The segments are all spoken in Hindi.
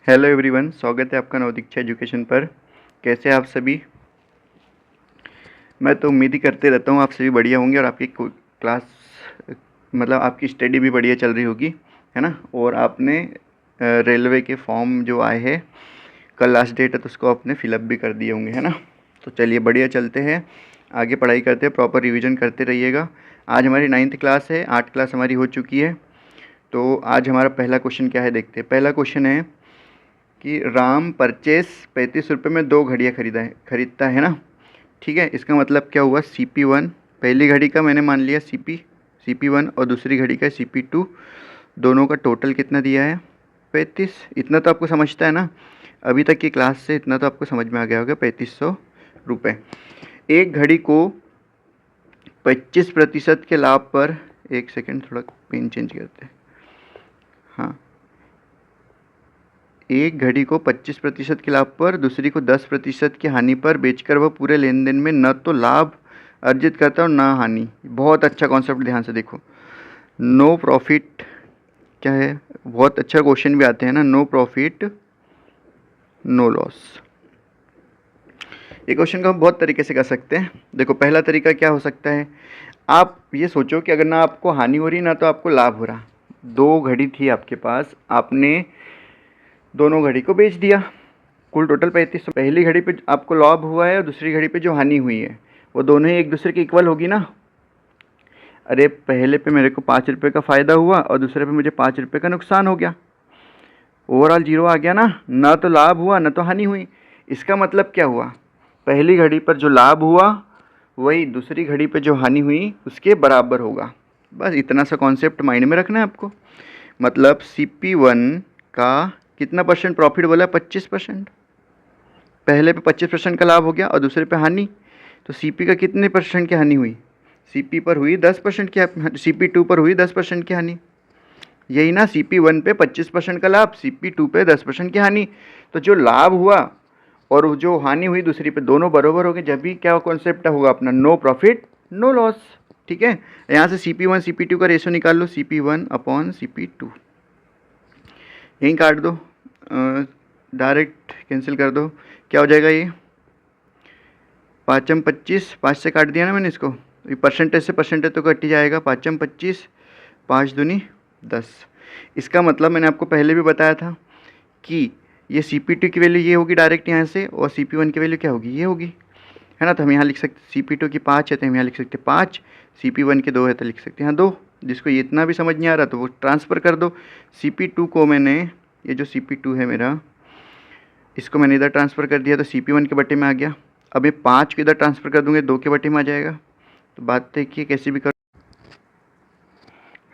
हेलो एवरीवन, स्वागत है आपका नवदीक्षा एजुकेशन पर। कैसे हैं आप सभी? मैं तो उम्मीद ही करते रहता हूँ आप सभी बढ़िया होंगे और आपकी क्लास मतलब आपकी स्टडी भी बढ़िया चल रही होगी, है ना। और आपने रेलवे के फॉर्म जो आए हैं, कल लास्ट डेट है तो उसको आपने फिलअप भी कर दिए होंगे, है ना। तो चलिए बढ़िया चलते हैं, आगे पढ़ाई करते हैं, प्रॉपर रिवीजन करते रहिएगा। आज हमारी 9th क्लास है, 8 क्लास हमारी हो चुकी है। तो आज हमारा पहला क्वेश्चन क्या है देखते हैं। पहला क्वेश्चन है कि राम परचेस 35 रुपये में 2 घड़ियाँ खरीदता है ना। ठीक है, इसका मतलब क्या हुआ, CP1 पहली घड़ी का मैंने मान लिया CP1 और दूसरी घड़ी का CP2, दोनों का टोटल कितना दिया है 35। इतना तो आपको समझता है ना, अभी तक की क्लास से इतना तो आपको समझ में आ गया होगा। 3500 रुपये। एक घड़ी को 25% के लाभ पर, एक सेकेंड थोड़ा पेन चेंज करते हैं। हाँ, एक घड़ी को 25% के लाभ पर, दूसरी को 10% की हानि पर बेचकर वह पूरे लेन देन में न तो लाभ अर्जित करता है और न हानि। बहुत अच्छा कॉन्सेप्ट, ध्यान से देखो। नो प्रॉफिट क्या है, बहुत अच्छा क्वेश्चन भी आते हैं ना, नो प्रॉफिट नो लॉस। ये क्वेश्चन को हम बहुत तरीके से कर सकते हैं। देखो, पहला तरीका क्या हो सकता है, आप ये सोचो कि अगर ना आपको हानि हो रही ना तो आपको लाभ हो रहा। 2 घड़ी थी आपके पास, आपने दोनों घड़ी को बेच दिया, कुल टोटल 3500। पहली घड़ी पे आपको लाभ हुआ है और दूसरी घड़ी पे जो हानि हुई है वो दोनों ही एक दूसरे के इक्वल होगी ना। अरे पहले पे मेरे को 5 रुपये का फ़ायदा हुआ और दूसरे पे मुझे 5 रुपये का नुकसान हो गया, ओवरऑल जीरो आ गया ना तो लाभ हुआ ना तो हानि हुई। इसका मतलब क्या हुआ, पहली घड़ी पर जो लाभ हुआ वही दूसरी घड़ी पे जो हानि हुई उसके बराबर होगा। बस इतना सा कॉन्सेप्ट माइंड में रखना है आपको। मतलब CP1 का कितना परसेंट प्रॉफिट बोला, 25%। पहले पे 25% का लाभ हो गया और दूसरे पे हानि, तो CP का कितने परसेंट की हानि हुई, CP पर हुई 10% की, CP2 पर हुई 10% की हानि। यही ना, CP1 पे 25% का लाभ, CP2 पे 10% की हानि। तो जो लाभ हुआ और जो हानि हुई दूसरी पे, दोनों बराबर हो गए, जब भी क्या कॉन्सेप्ट होगा अपना, नो प्रॉफिट नो लॉस। ठीक है, यहाँ से CP1 CP2 का रेशो निकाल लो, CP1 अपॉन CP2, यहीं काट दो, डायरेक्ट कैंसिल कर दो। क्या हो जाएगा ये, 5×25, 5 से काट दिया ना मैंने इसको, ये परसेंटेज से परसेंटेज तो कट ही जाएगा। 5×25, 5×2 = 10। इसका मतलब मैंने आपको पहले भी बताया था कि ये CP2 की वैल्यू ये होगी डायरेक्ट यहाँ से, और CP1 की वैल्यू क्या होगी, ये होगी, है ना। तो हम यहाँ लिख सकते CP2 की 5 है तो हम यहाँ लिख सकते 5, CP1 के 2 है तो लिख सकते हैं यहाँ 2। जिसको ये इतना भी समझ नहीं आ रहा तो वो ट्रांसफ़र कर दो। CP2 को मैंने, ये जो CP2 है मेरा, इसको मैंने इधर ट्रांसफ़र कर दिया तो CP1 के बटे में आ गया। अब ये 5 को इधर ट्रांसफ़र कर दूँगे 2 के बटे में आ जाएगा। तो बात देखिए कैसे भी कर,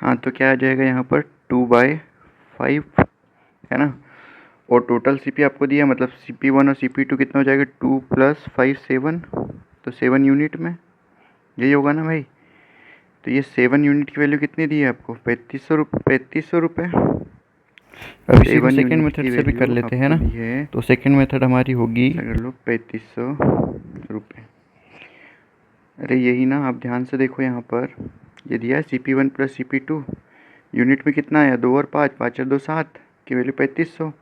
हाँ तो क्या आ जाएगा यहाँ पर 2/5, है ना। और टोटल CP आपको दिया, मतलब CP1 और CP2 कितना हो जाएगा, 2 + 5 7, तो 7 यूनिट में, यही होगा ना भाई। तो ये 7 यूनिट की वैल्यू कितनी दी है आपको, 3500 रुपये। अब इसी को 7 सेकंड यूनिट की मेथड से भी कर वैल्यू लेते हैं आपको ना। दी है, तो सेकंड मेथड हमारी होगी, अगर लो 3500 रुपये। अरे यही ना, आप ध्यान से देखो यहाँ पर, ये दिया है CP1 + CP2, यूनिट में कितना आया, 2 और 5, 5 और 2 7 की वैल्यू 3500।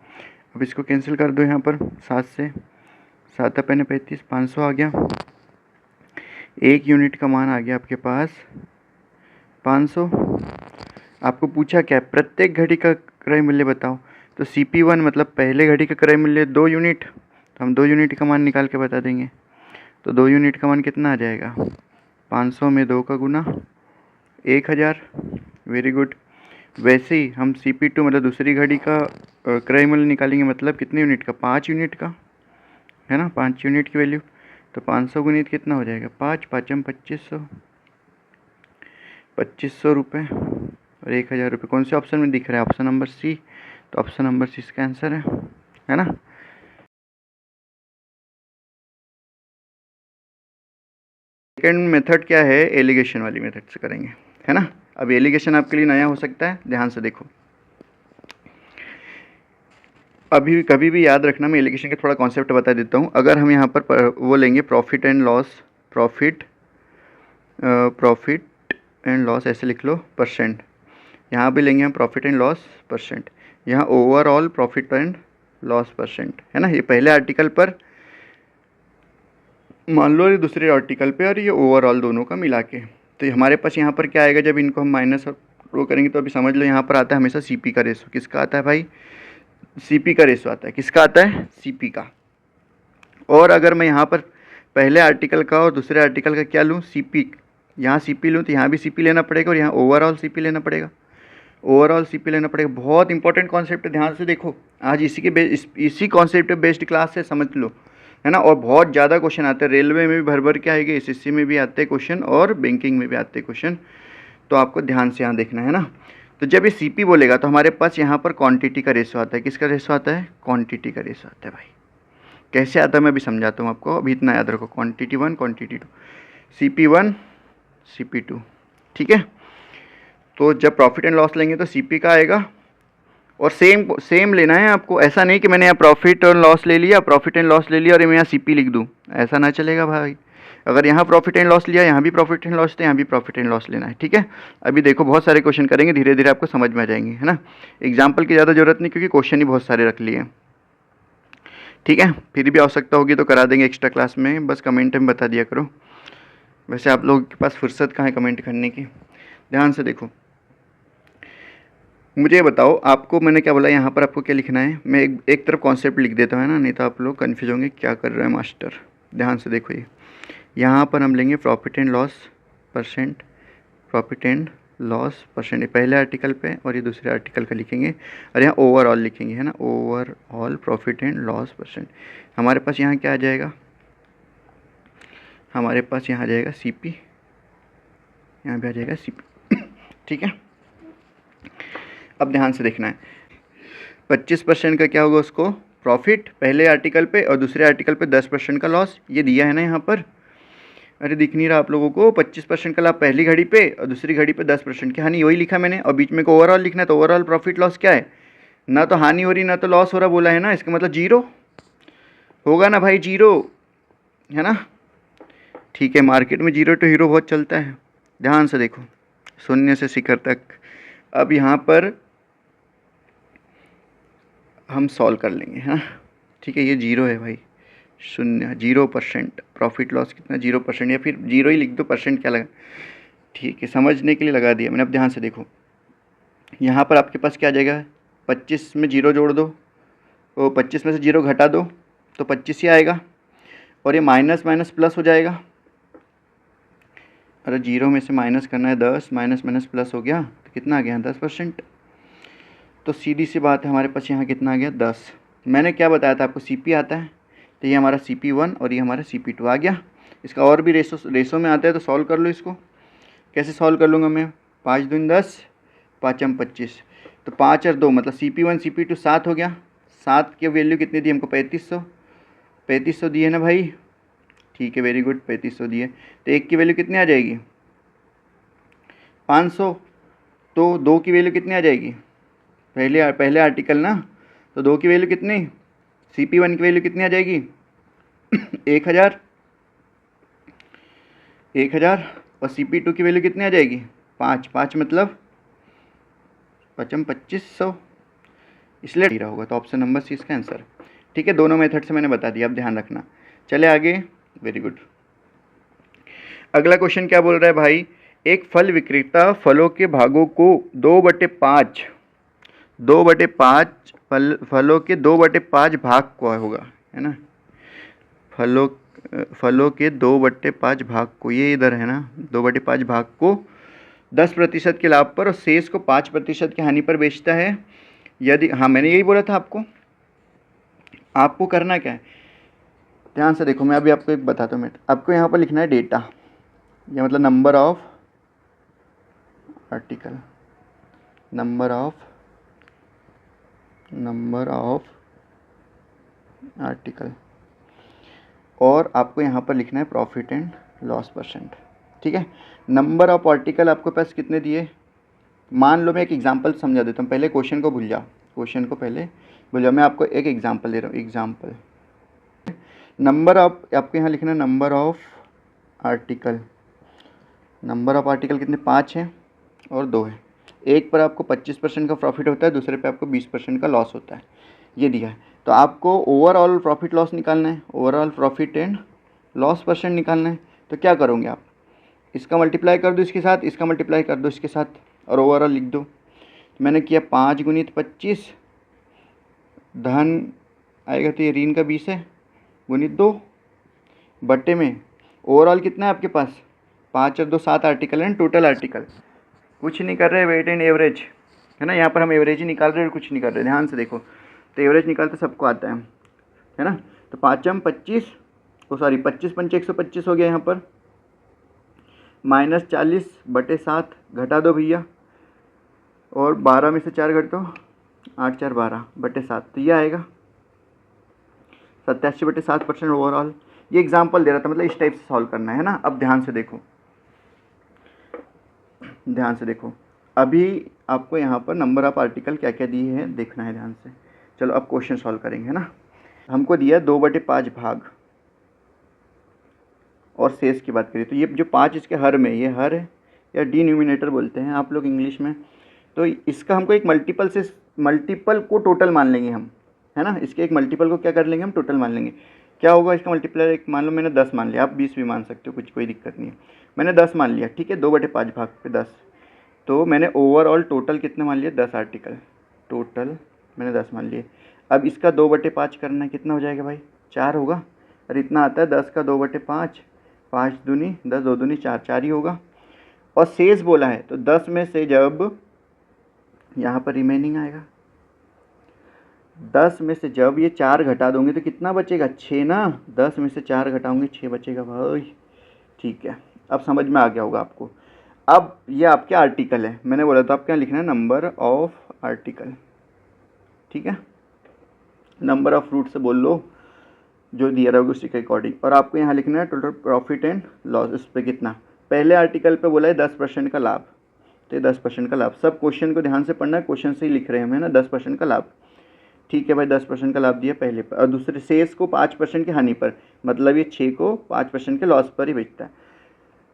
अब इसको कैंसिल कर दो यहाँ पर, 7 से, 7 अपने 35, 500 आ गया। एक यूनिट का मान आ गया आपके पास 500। आपको पूछा क्या, प्रत्येक घड़ी का क्रय मूल्य बताओ। तो CP1 मतलब पहले घड़ी का क्रय मूल्य 2 यूनिट, तो हम 2 यूनिट का मान निकाल के बता देंगे। तो 2 यूनिट का मान कितना आ जाएगा, 500 में 2 का गुना 1000। Very good. वैसे ही हम CP2 मतलब दूसरी घड़ी का क्रय मूल्य निकालेंगे, मतलब कितने यूनिट का, 5 यूनिट का, है ना, 5 यूनिट की वैल्यू। तो 500 गुणित कितना हो जाएगा, 5, 5×2500, 2500 रुपये और 1000 रुपये। कौन से ऑप्शन में दिख रहा है, ऑप्शन नंबर C। तो ऑप्शन नंबर C इसका आंसर है ना। सेकेंड मेथड क्या है, एलिगेशन वाली मेथड से करेंगे, है ना। अब एलिगेशन आपके लिए नया हो सकता है, ध्यान से देखो। अभी कभी भी याद रखना, मैं एलिगेशन का थोड़ा कॉन्सेप्ट बता देता हूँ। अगर हम यहाँ पर वो लेंगे profit and loss, profit and loss ऐसे लिख लो परसेंट, यहाँ भी लेंगे हम प्रॉफिट एंड लॉस परसेंट, यहाँ overall profit and loss percent, है ना। ये पहले आर्टिकल पर मान लो, ये दूसरे आर्टिकल पे, और ये ओवरऑल दोनों का मिला के। तो हमारे पास यहाँ पर क्या आएगा जब इनको हम माइनस और रो करेंगे, तो अभी समझ लो यहाँ पर आता है हमेशा सीपी का रेशो। किसका आता है भाई? सीपी का रेशो आता है। किसका आता है? सीपी का। और अगर मैं यहाँ पर पहले आर्टिकल का और दूसरे आर्टिकल का क्या लूँ? सीपी। यहाँ सीपी लूँ तो यहाँ भी सीपी लेना पड़ेगा, और यहाँ ओवरऑल सीपी लेना पड़ेगा। ओवरऑल सीपी लेना पड़ेगा। बहुत इंपॉर्टेंट कॉन्सेप्ट है, ध्यान से देखो। आज इसी कॉन्सेप्ट पे बेस्ड क्लास है, समझ लो, है ना। और बहुत ज़्यादा क्वेश्चन आते हैं, रेलवे में भी भर भर के आएंगे, एसएससी में भी आते हैं क्वेश्चन, और बैंकिंग में भी आते हैं क्वेश्चन। तो आपको ध्यान से यहाँ देखना है ना। तो जब ये सीपी बोलेगा तो हमारे पास यहाँ पर क्वांटिटी का रेशो आता है। किसका रेशो आता है? क्वांटिटी का रेशो आता है भाई। कैसे आता है मैं अभी समझाता हूँ आपको, अभी इतना याद रखो। क्वांटिटी 1, क्वांटिटी 2, CP1, CP2, ठीक है। तो जब प्रॉफिट एंड लॉस लेंगे तो सीपी का आएगा, और सेम लेना है आपको। ऐसा नहीं कि मैंने यहाँ प्रॉफिट और लॉस ले लिया, प्रॉफिट एंड लॉस ले लिया, और मैं यहाँ सीपी लिख दूँ, ऐसा ना चलेगा भाई। अगर यहाँ प्रॉफिट एंड लॉस लिया, यहाँ भी प्रॉफिट एंड लॉस, तो यहाँ भी प्रॉफिट एंड लॉस लेना है, ठीक है। अभी देखो बहुत सारे क्वेश्चन करेंगे, धीरे धीरे आपको समझ में आ जाएंगे, है ना। एग्जाम्पल की ज़्यादा जरूरत नहीं, क्योंकि क्वेश्चन ही बहुत सारे रख लिए, ठीक है। फिर भी आवश्यकता होगी तो करा देंगे एक्स्ट्रा क्लास में, बस कमेंट में बता दिया करो। वैसे आप लोगों के पास फुर्सत कहाँ है कमेंट करने की। ध्यान से देखो, मुझे बताओ, आपको मैंने क्या बोला, यहाँ पर आपको क्या लिखना है। मैं एक तरफ कॉन्सेप्ट लिख देता हूँ, है ना, नहीं तो आप लोग कन्फ्यूज होंगे क्या कर रहे हैं मास्टर। ध्यान से देखो, ये यहाँ पर हम लेंगे profit and loss percent, profit and loss percent, ये पहले आर्टिकल पे, और ये दूसरे आर्टिकल का लिखेंगे, और यहाँ ओवरऑल लिखेंगे, है ना। Overall profit and loss percent. हमारे पास यहाँ क्या आ जाएगा? हमारे पास यहाँ आ जाएगा सीपी, यहाँ भी आ जाएगा सीपी, ठीक है। अब ध्यान से देखना है, 25% का क्या होगा उसको? प्रॉफिट पहले आर्टिकल पे, और दूसरे आर्टिकल पे 10% का लॉस। ये दिया है ना यहाँ पर, अरे दिख नहीं रहा आप लोगों को? 25% का लाभ पहली घड़ी पे, और दूसरी घड़ी पे 10% की हानि। वही लिखा मैंने, और बीच में को ओवरऑल लिखना है। तो ओवरऑल प्रॉफिट लॉस क्या है? ना तो हानि हो रही, ना तो लॉस हो रहा, बोला है ना। इसका मतलब जीरो होगा ना भाई, जीरो, है ना। ठीक है, मार्केट में जीरो टू हीरो बहुत चलता है। ध्यान से देखो, शून्य से शिखर तक। अब यहाँ पर हम सॉल्व कर लेंगे, है ना। ठीक है, ये जीरो है भाई, शून्य, 0%। प्रॉफिट लॉस कितना? 0%, या फिर जीरो ही लिख दो, परसेंट क्या लगा, ठीक है, समझने के लिए लगा दिया मैंने। अब ध्यान से देखो, यहाँ पर आपके पास क्या आ जाएगा? 25 में जीरो जोड़ दो, तो 25 में से जीरो घटा दो तो 25 ही आएगा, और ये माइनस माइनस प्लस हो जाएगा। अरे जीरो में से माइनस करना है 10, माइनस माइनस प्लस हो गया, तो कितना आ गया? 10%। तो सीधी सी बात है, हमारे पास यहाँ कितना आ गया? 10। मैंने क्या बताया था आपको? सीपी आता है, तो ये हमारा CP1 और ये हमारा CP2 आ गया। इसका और भी रेशो में आता है, तो सॉल्व कर लो इसको। कैसे सॉल्व कर लूँगा मैं? 5 दूनी 10, 5 हम 25, तो 5 और 2 मतलब CP1 CP2 7 हो गया। 7 की वैल्यू कितनी दी हमको? 3500। 3500 दिए ना भाई, ठीक है, वेरी गुड, 3500 दिए। तो 1 की वैल्यू कितनी आ जाएगी? 500। तो 2 की वैल्यू कितनी आ जाएगी? पहले आर्टिकल ना, तो 2 की वैल्यू कितनी? CP1 की वैल्यू कितनी आ जाएगी? 1000। 1000। और CP2 की वैल्यू कितनी आ जाएगी? 5। 5 मतलब 2500, इसलिए नहीं रहा होगा। तो ऑप्शन नंबर सी इसका आंसर, ठीक है। दोनों मेथड से मैंने बता दिया, अब ध्यान रखना। चले आगे, वेरी गुड। अगला क्वेश्चन क्या बोल रहा है भाई? एक फल विक्रेता फलों के भागों को 2/5 फलों के 2/5 भाग को होगा, है ना। फलों के 2/5 भाग को, ये इधर है ना, 2/5 भाग को 10% के लाभ पर और शेष को 5% की हानि पर बेचता है। यदि, हाँ मैंने यही बोला था आपको करना क्या है? ध्यान से देखो, मैं अभी आपको एक बताता हूँ। मैं आपको यहाँ पर लिखना है डेटा, ये मतलब number of article, number of article, और आपको यहाँ पर लिखना है प्रॉफिट एंड लॉस परसेंट, ठीक है। नंबर ऑफ आर्टिकल आपको पास कितने दिए? मान लो, मैं एक एग्जांपल समझा देता हूँ, पहले क्वेश्चन को भूल जाओ, मैं आपको एक एग्जांपल दे रहा हूँ। एग्जांपल, नंबर ऑफ, आपको यहाँ लिखना है number of article. Number of article कितने? 5 हैं और 2 है। एक पर आपको 25% का प्रॉफिट होता है, दूसरे पे आपको 20% का लॉस होता है। ये दिया है। तो आपको ओवरऑल प्रॉफिट लॉस निकालना है, overall profit and loss percent निकालना है। तो क्या करोगे आप, इसका मल्टीप्लाई कर दो इसके साथ, इसका मल्टीप्लाई कर दो इसके साथ और ओवरऑल लिख दो। तो मैंने किया 5 गुणित 25 धन आएगा तो ये ऋण का 20 है गुणित 2 बट्टे में ओवरऑल कितना है आपके पास 5 और 2 7 आर्टिकल एंड टोटल आर्टिकल। कुछ नहीं कर रहे, वेट एंड एवरेज है ना, यहाँ पर हम एवरेज ही निकाल रहे हैं और कुछ नहीं कर रहे। ध्यान से देखो, तो एवरेज निकालते सबको आता है ना। तो 5 25 सॉरी 25 पंचे 125 हो गया यहाँ पर, -40 बटे 7 घटा दो भैया, और 12 में से 4 घट दो, 8 4 12 बटे 7, तो ये आएगा 87 बटे 7% ओवरऑल। ये एग्जाम्पल दे रहा था, मतलब इस टाइप से सॉल्व करना है ना। अब ध्यान से देखो, ध्यान से देखो, अभी आपको यहाँ पर नंबर ऑफ आर्टिकल क्या क्या दिए हैं देखना है ध्यान से। चलो अब क्वेश्चन सॉल्व करेंगे है ना। हमको दिया 2/5 भाग, और शेष की बात करिए तो ये जो 5 इसके हर में, ये हर है या डिनोमिनेटर बोलते हैं आप लोग इंग्लिश में। तो इसका हमको एक मल्टीपल को टोटल मान लेंगे हम, है ना। इसके एक मल्टीपल को क्या कर लेंगे हम, टोटल मान लेंगे। क्या होगा इसका मल्टीप्लाई, एक मान लो मैंने 10 मान लिया, आप 20 भी मान सकते हो, कोई दिक्कत नहीं है। मैंने 10 मान लिया, ठीक है, 2/5 भाग पे 10। तो मैंने ओवरऑल टोटल कितने मान लिए, 10 आर्टिकल टोटल मैंने 10 मान लिए। अब इसका 2/5 करना है, कितना हो जाएगा भाई, 4 होगा। और इतना आता है 10 का 2/5, 5 दूनी 10, 2 दूनी 4, 4 ही होगा। और शेष बोला है तो 10 में से जब यहाँ पर रिमेनिंग आएगा, 10 में से जब ये 4 घटा दोगे तो कितना बचेगा, 6 ना। 10 में से 4 घटाओगे 6 बचेगा भाई, ठीक है। अब समझ में आ गया होगा आपको। अब ये आपके आर्टिकल है, मैंने बोला था आपके यहाँ लिखना है नंबर ऑफ आर्टिकल, ठीक है। नंबर ऑफ फ्रूट से बोल लो जो दिया रहेगा उसी के अकॉर्डिंग। और आपको यहाँ लिखना है टोटल प्रॉफिट एंड लॉस, इस पर कितना। पहले आर्टिकल पे बोला है 10% का लाभ, तो ये 10% का लाभ। सब क्वेश्चन को ध्यान से पढ़ना है, क्वेश्चन से ही लिख रहे हैं हम, है ना। 10% का लाभ, ठीक है भाई, 10% का लाभ दिया पहले पर। और दूसरे शेष को 5% की हानि पर, मतलब ये 6 को 5% के लॉस पर ही बेचता है।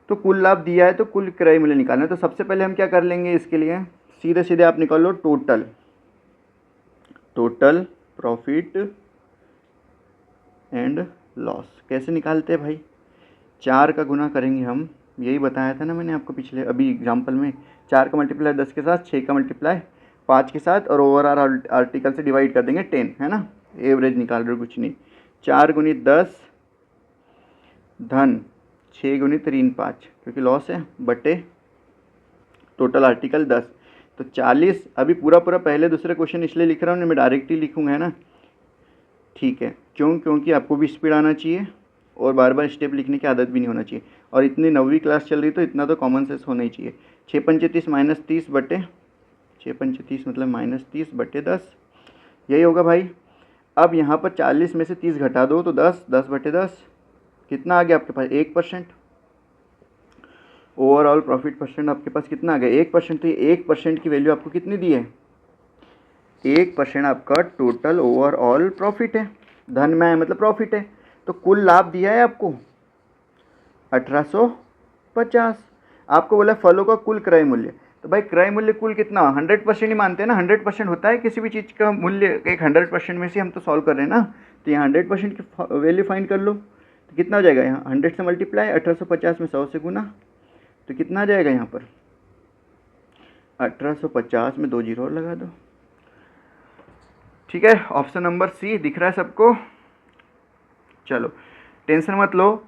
तो कुल लाभ दिया है तो कुल क्रय मूल्य निकालना है। तो सबसे पहले हम क्या कर लेंगे इसके लिए, सीधे सीधे आप निकाल लो टोटल प्रॉफिट एंड लॉस। कैसे निकालते हैं भाई, 4 का गुना करेंगे हम, यही बताया था ना मैंने आपको पिछले अभी एग्जाम्पल में। 4 का मल्टीप्लाई 10 के साथ, 6 का मल्टीप्लाई 5 के साथ, और ओवरऑल आर्टिकल से डिवाइड कर देंगे 10, है ना। एवरेज निकाल रहे हो, कुछ नहीं। 4 गुणित 10 धन 6 गुणित ऋण 5, क्योंकि लॉस है, बटे टोटल आर्टिकल 10, तो 40। अभी पूरा पहले दूसरे क्वेश्चन इसलिए लिख रहा हूँ, मैं डायरेक्ट ही लिखूँगा, है ना, ठीक है। क्योंकि आपको भी स्पीड आना चाहिए और बार बार स्टेप लिखने की आदत भी नहीं होना चाहिए। और इतनी 9वीं क्लास चल रही तो इतना तो कॉमन सेंस होना ही चाहिए। 6 पंचे 30 -30 बटे 6 पंचे 30 मतलब -30 बटे 10, यही होगा भाई। अब यहाँ पर 40 में से 30 घटा दो तो 10 बटे 10, कितना आ गया आपके पास, 1%। ओवरऑल प्रॉफिट परसेंट आपके पास कितना आ गया, 1%। तो ये 1% की वैल्यू आपको कितनी दी है, 1% आपका टोटल ओवरऑल प्रॉफिट है। धन में है मतलब प्रॉफिट है। तो कुल लाभ दिया है आपको 1850। आपको बोला फलों का कुल क्रय मूल्य, तो भाई क्रय मूल्य कुल कितना, 100% ही मानते हैं ना। 100% होता है किसी भी चीज़ का मूल्य, एक 100% में से हम तो सॉल्व कर रहे हैं ना। तो यहाँ 100% की वैल्यू फाइंड कर लो, तो कितना हो जाएगा, यहाँ 100 से मल्टीप्लाई, 1850 में 100 से गुना, तो कितना आ जाएगा यहाँ पर 1850 में 2 जीरो और लगा दो, ठीक है। ऑप्शन नंबर सी दिख रहा है सबको। चलो टेंशन मत लो,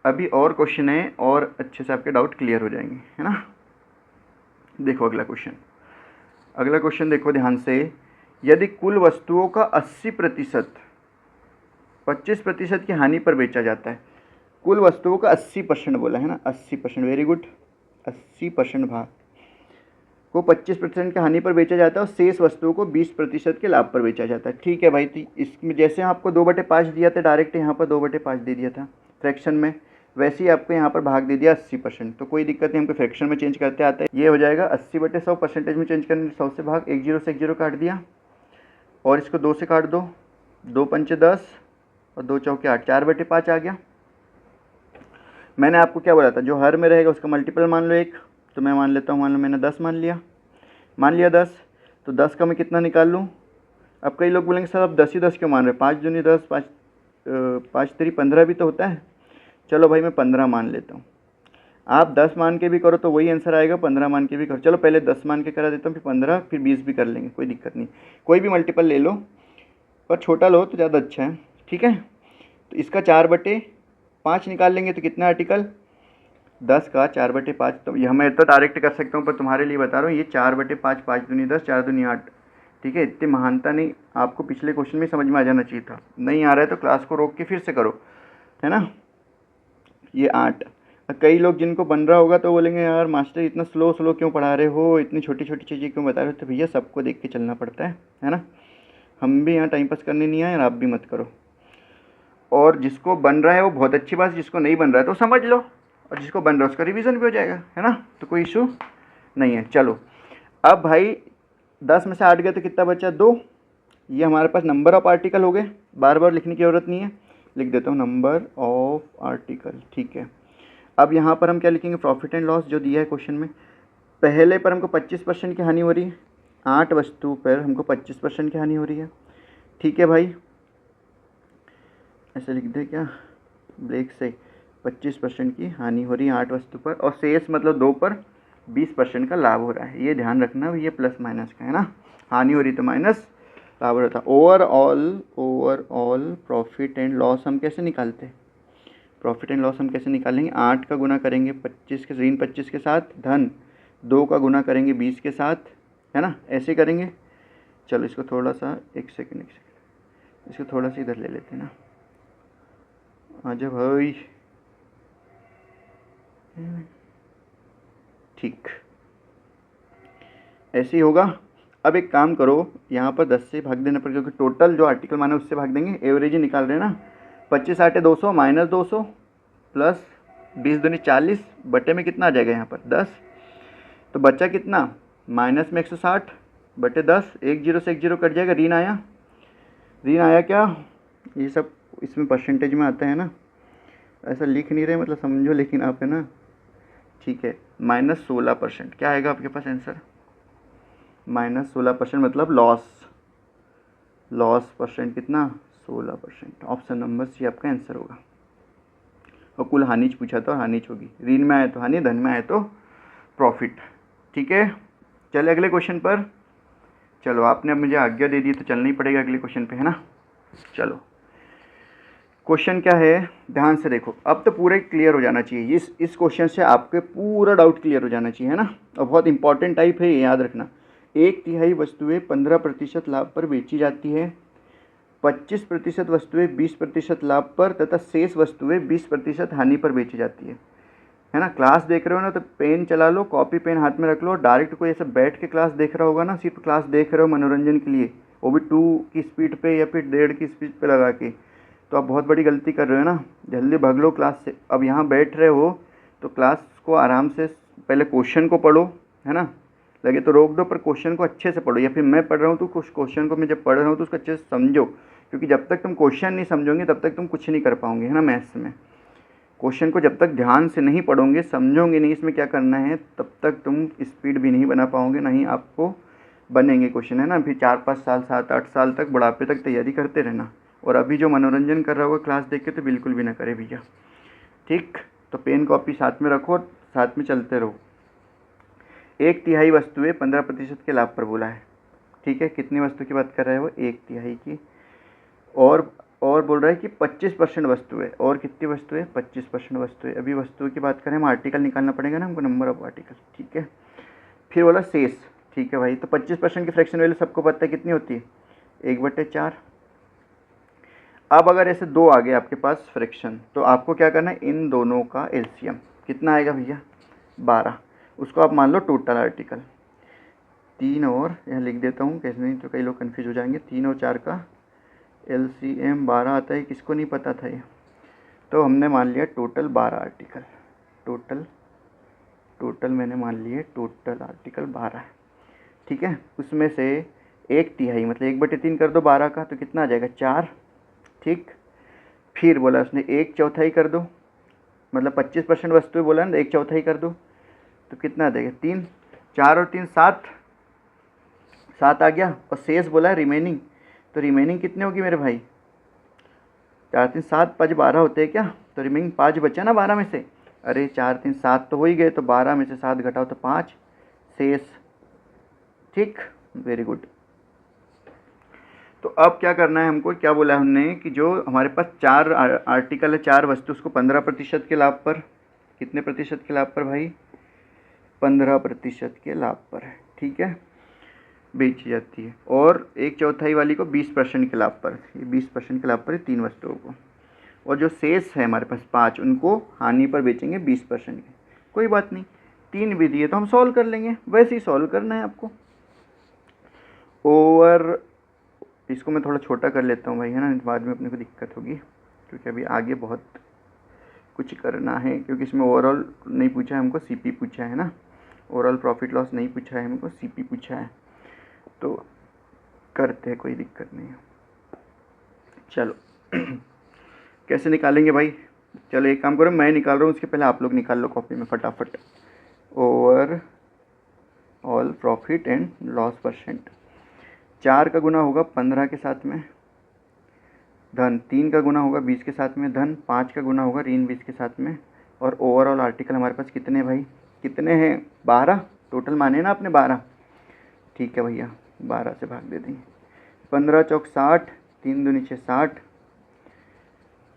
अभी और क्वेश्चन है और अच्छे से आपके डाउट क्लियर हो जाएंगे, है ना। देखो अगला क्वेश्चन देखो ध्यान से। यदि कुल वस्तुओं का 80% 25% की हानि पर बेचा जाता है, कुल वस्तुओं का 80% बोला है ना, 80%, वेरी गुड। 80% भाग को 25% की हानि पर बेचा जाता है और शेष वस्तुओं को 20% के लाभ पर बेचा जाता है, ठीक है भाई। तो इसमें जैसे आपको 2/5 दिया था, डायरेक्ट यहाँ पर 2/5 दे दिया था फ्रैक्शन में, वैसे ही आपको यहाँ पर भाग दे दिया 80%। तो कोई दिक्कत नहीं, हमको फ्रैक्शन में चेंज करते आता है। ये हो जाएगा 80/100, परसेंटेज में चेंज करने 100 से भाग, 1 0 से 1 0 काट दिया, और इसको 2 से काट दो, 2 पंचे 10 और 2 चौके 8, 4/5 आ गया। मैंने आपको क्या बोला था, जो हर में रहेगा उसका मल्टीपल मान लो 1, तो मैं मान लेता हूँ, मान लो मैंने 10 मान लिया 10। तो 10 का मैं कितना निकाल लूँ, अब कई लोग बोलेंगे सर आप 10 ही 10 क्यों मान रहे हैं, 5 दूनी 10, 5 3 15 भी तो होता है। चलो भाई मैं 15 मान लेता हूँ, आप 10 मान के भी करो तो वही आंसर आएगा, 15 मान के भी करो। चलो पहले 10 मान के करा देता हूँ, फिर 15, फिर 20 भी कर लेंगे, कोई दिक्कत नहीं। कोई भी मल्टीपल ले लो, पर छोटा लो तो ज़्यादा अच्छा है, ठीक है। तो इसका 4/5 निकाल लेंगे तो कितना आर्टिकल, 10 का 4/5। तो यह मैं तो डायरेक्ट कर सकता हूँ, पर तुम्हारे लिए बता रहा हूँ, ये 4/5, 5 दूनी 10, 4 दूनी 8, ठीक है। इतनी महानता नहीं, आपको पिछले क्वेश्चन में समझ में आ जाना चाहिए था। नहीं आ रहा है तो क्लास को रोक के फिर से करो, है ना। ये 8, कई लोग जिनको बन रहा होगा तो बोलेंगे यार मास्टर इतना स्लो स्लो क्यों पढ़ा रहे हो, इतनी छोटी छोटी चीज़ें क्यों बता रहे हो। तो भैया सबको देख के चलना पड़ता है ना। हम भी यहाँ टाइम पास करने नहीं आए और आप भी मत करो। और जिसको बन रहा है वो बहुत अच्छी बात है, जिसको नहीं बन रहा है तो समझ लो, और जिसको बन रहा है उसका रिवीजन भी हो जाएगा, है ना। तो कोई इशू नहीं है। चलो अब भाई 10 में से 8 गए तो कितना बचा, 2। ये हमारे पास नंबर ऑफ आर्टिकल हो गए, बार बार लिखने की ज़रूरत नहीं है, लिख देता हूँ नंबर ऑफ आर्टिकल, ठीक है। अब यहाँ पर हम क्या लिखेंगे, प्रॉफिट एंड लॉस जो दिया है क्वेश्चन में। पहले पर हमको 25% की हानि हो रही है, 8 वस्तु पर हमको 25% की हानि हो रही है, ठीक है भाई। ऐसे लिख दे क्या, ब्रेक से 25% की हानि हो रही है 8 वस्तु पर, और शेष मतलब 2 पर 20% का लाभ हो रहा है। ये ध्यान रखना, ये प्लस माइनस का है ना, हानि हो रही तो माइनस, लाभ हो रहा था। ओवरऑल प्रॉफिट एंड लॉस हम कैसे निकालते हैं, प्रॉफिट एंड लॉस हम कैसे निकालेंगे, 8 का गुना करेंगे 25 के, ऋण 25 के साथ, धन 2 का गुना करेंगे 20 के साथ, है ना, ऐसे करेंगे। चलो इसको थोड़ा सा एक सेकंड इसको थोड़ा सा इधर ले लेते हैं ना, आजा भाई, ठीक, ऐसे ही होगा। अब एक काम करो, यहाँ पर 10 से भाग देना पड़ेगा, क्योंकि टोटल जो आर्टिकल माना उससे भाग देंगे, एवरेज ही निकाल रहे हैं ना। 25 8 200 माइनस 200 प्लस 20 दूनी 40 बटे में कितना आ जाएगा यहाँ पर 10, तो बचा कितना, माइनस में 160 बटे 10, 1 0 से 1 0 कट जाएगा, ऋण आया क्या, ये सब इसमें परसेंटेज में आता है ना, ऐसा लिख नहीं रहे मतलब समझो, लेकिन आप, है ना, ठीक है। -16% क्या आएगा आपके पास आंसर, -16% मतलब लॉस परसेंट कितना, 16%। ऑप्शन नंबर सी आपका आंसर होगा। और कुल हानिच पूछा था, और हानिच होगी, ऋण में आए तो हानि, धन में आए तो प्रॉफिट, ठीक है। चले अगले क्वेश्चन पर। चलो आपने अब मुझे आज्ञा दे दी तो चलना ही पड़ेगा अगले क्वेश्चन पे, है ना। चलो क्वेश्चन क्या है, ध्यान से देखो, अब तो पूरा क्लियर हो जाना चाहिए, इस क्वेश्चन से आपके पूरा डाउट क्लियर हो जाना चाहिए, है ना। और बहुत इंपॉर्टेंट टाइप है, ये याद रखना। 1/3 वस्तुएं 15% लाभ पर बेची जाती है, 25% वस्तुएं 20% लाभ पर, तथा शेष वस्तुएं 20% हानि पर बेची जाती है ना। क्लास देख रहे हो ना तो पेन चला लो, कॉपी पेन हाथ में रख लो। डायरेक्ट कोई ऐसे बैठ के क्लास देख रहा होगा ना, सिर्फ क्लास देख रहे हो मनोरंजन के लिए, वो भी 2 की स्पीड पे या फिर 1.5 की स्पीड पे लगा के, तो आप बहुत बड़ी गलती कर रहे हो ना। जल्दी भाग लो क्लास से। अब यहाँ बैठ रहे हो तो क्लास को आराम से पहले क्वेश्चन को पढ़ो, है ना, लगे तो रोक दो, पर क्वेश्चन को अच्छे से पढ़ो, या फिर मैं पढ़ रहा हूँ तो कुछ क्वेश्चन को मैं जब पढ़ रहा हूँ तो उसको अच्छे से समझो, क्योंकि जब तक तुम क्वेश्चन नहीं समझोगे तब तक तुम कुछ नहीं कर पाओगे, है ना। मैथ्स में क्वेश्चन को जब तक ध्यान से नहीं पढ़ोगे, समझोगे नहीं इसमें क्या करना है, तब तक तुम स्पीड भी नहीं बना पाओगे, नहीं आपको बनेंगे क्वेश्चन, है ना। फिर 4 5 साल 7 8 साल तक बुढ़ापे तक तैयारी करते रहना। और अभी जो मनोरंजन कर रहा होगा क्लास देख के, तो बिल्कुल भी ना करे भैया, ठीक। तो पेन कॉपी साथ में रखो और साथ में चलते रहो। 1/3 वस्तुएं 15% के लाभ पर बोला है, ठीक है। कितनी वस्तु की बात कर रहा है वो, 1/3 की। और बोल रहा है कि 25% वस्तुएं, और कितनी वस्तुएं, 25% वस्तुएं। अभी वस्तुओं की बात करें, हम आर्टिकल निकालना पड़ेगा ना हमको, नंबर ऑफ आर्टिकल, ठीक है। फिर बोला शेष, ठीक है भाई। तो 25% की फ्रैक्शन वैल्यू सबको पता है कितनी होती है, 1/4। अब अगर ऐसे 2 आ गए आपके पास फ्रैक्शन, तो आपको क्या करना है, इन दोनों का एलसीएम कितना आएगा भैया, 12। उसको आप मान लो टोटल आर्टिकल। 3 और यहाँ लिख देता हूँ, कैसे नहीं तो कई लोग कन्फ्यूज हो जाएंगे। 3 और 4 का एलसीएम 12 आता है, किसको नहीं पता था ये। तो हमने मान लिया टोटल 12 आर्टिकल, टोटल मैंने मान लिए टोटल आर्टिकल 12, ठीक है। उसमें से 1/3 मतलब 1/3 कर दो 12 का, तो कितना आ जाएगा, 4, ठीक। फिर बोला उसने 1/4 कर दो, मतलब 25% वस्तुएं बोला ना, 1/4 कर दो, तो कितना आ जाएगा, 3। 4 और 3 7 आ गया, और शेष बोला रिमेनिंग, तो रिमेनिंग कितने होगी मेरे भाई? 4 3 7 5 12 होते हैं क्या? तो रिमेनिंग 5 बचा ना 12 में से। अरे 4 3 7 तो हो ही गए, तो 12 में से 7 घटाओ तो 5 शेष। ठीक, वेरी गुड। तो अब क्या करना है हमको, क्या बोला हमने कि जो हमारे पास 4 आर्टिकल है, 4 वस्तु, उसको 15% के लाभ पर, कितने प्रतिशत के लाभ पर भाई? 15% के लाभ पर है, ठीक है, बेची जाती है। और 1/4 वाली को 20% के लाभ पर, ये 20% के लाभ पर है 3 वस्तुओं को। और जो शेष है हमारे पास 5, उनको हानि पर बेचेंगे 20% के। कोई बात नहीं, 3 विधि है तो हम सॉल्व कर लेंगे, वैसे ही सॉल्व करना है आपको। ओवर, इसको मैं थोड़ा छोटा कर लेता हूँ भाई, है ना, बाद में अपने को दिक्कत होगी, क्योंकि अभी आगे बहुत कुछ करना है। क्योंकि इसमें ओवरऑल नहीं पूछा है हमको, सीपी पूछा है ना, ओवरऑल प्रॉफिट लॉस नहीं पूछा है हमको, सीपी पूछा है। तो करते हैं, कोई दिक्कत नहीं है। चलो कैसे निकालेंगे भाई? चलो एक काम करो, मैं निकाल रहा हूँ, उसके पहले आप लोग निकाल लो कॉपी में फटाफट। Over all profit and loss percent, 4 का गुना होगा 15 के साथ में धन, 3 का गुना होगा 20 के साथ में धन, 5 का गुना होगा ऋण 20 के साथ में। और ओवरऑल आर्टिकल हमारे पास कितने भाई, कितने हैं? 12 टोटल माने ना आपने, 12। ठीक है भैया, 12 से भाग दे देंगे। 15 चौक 60, 3 दूनी 6 60,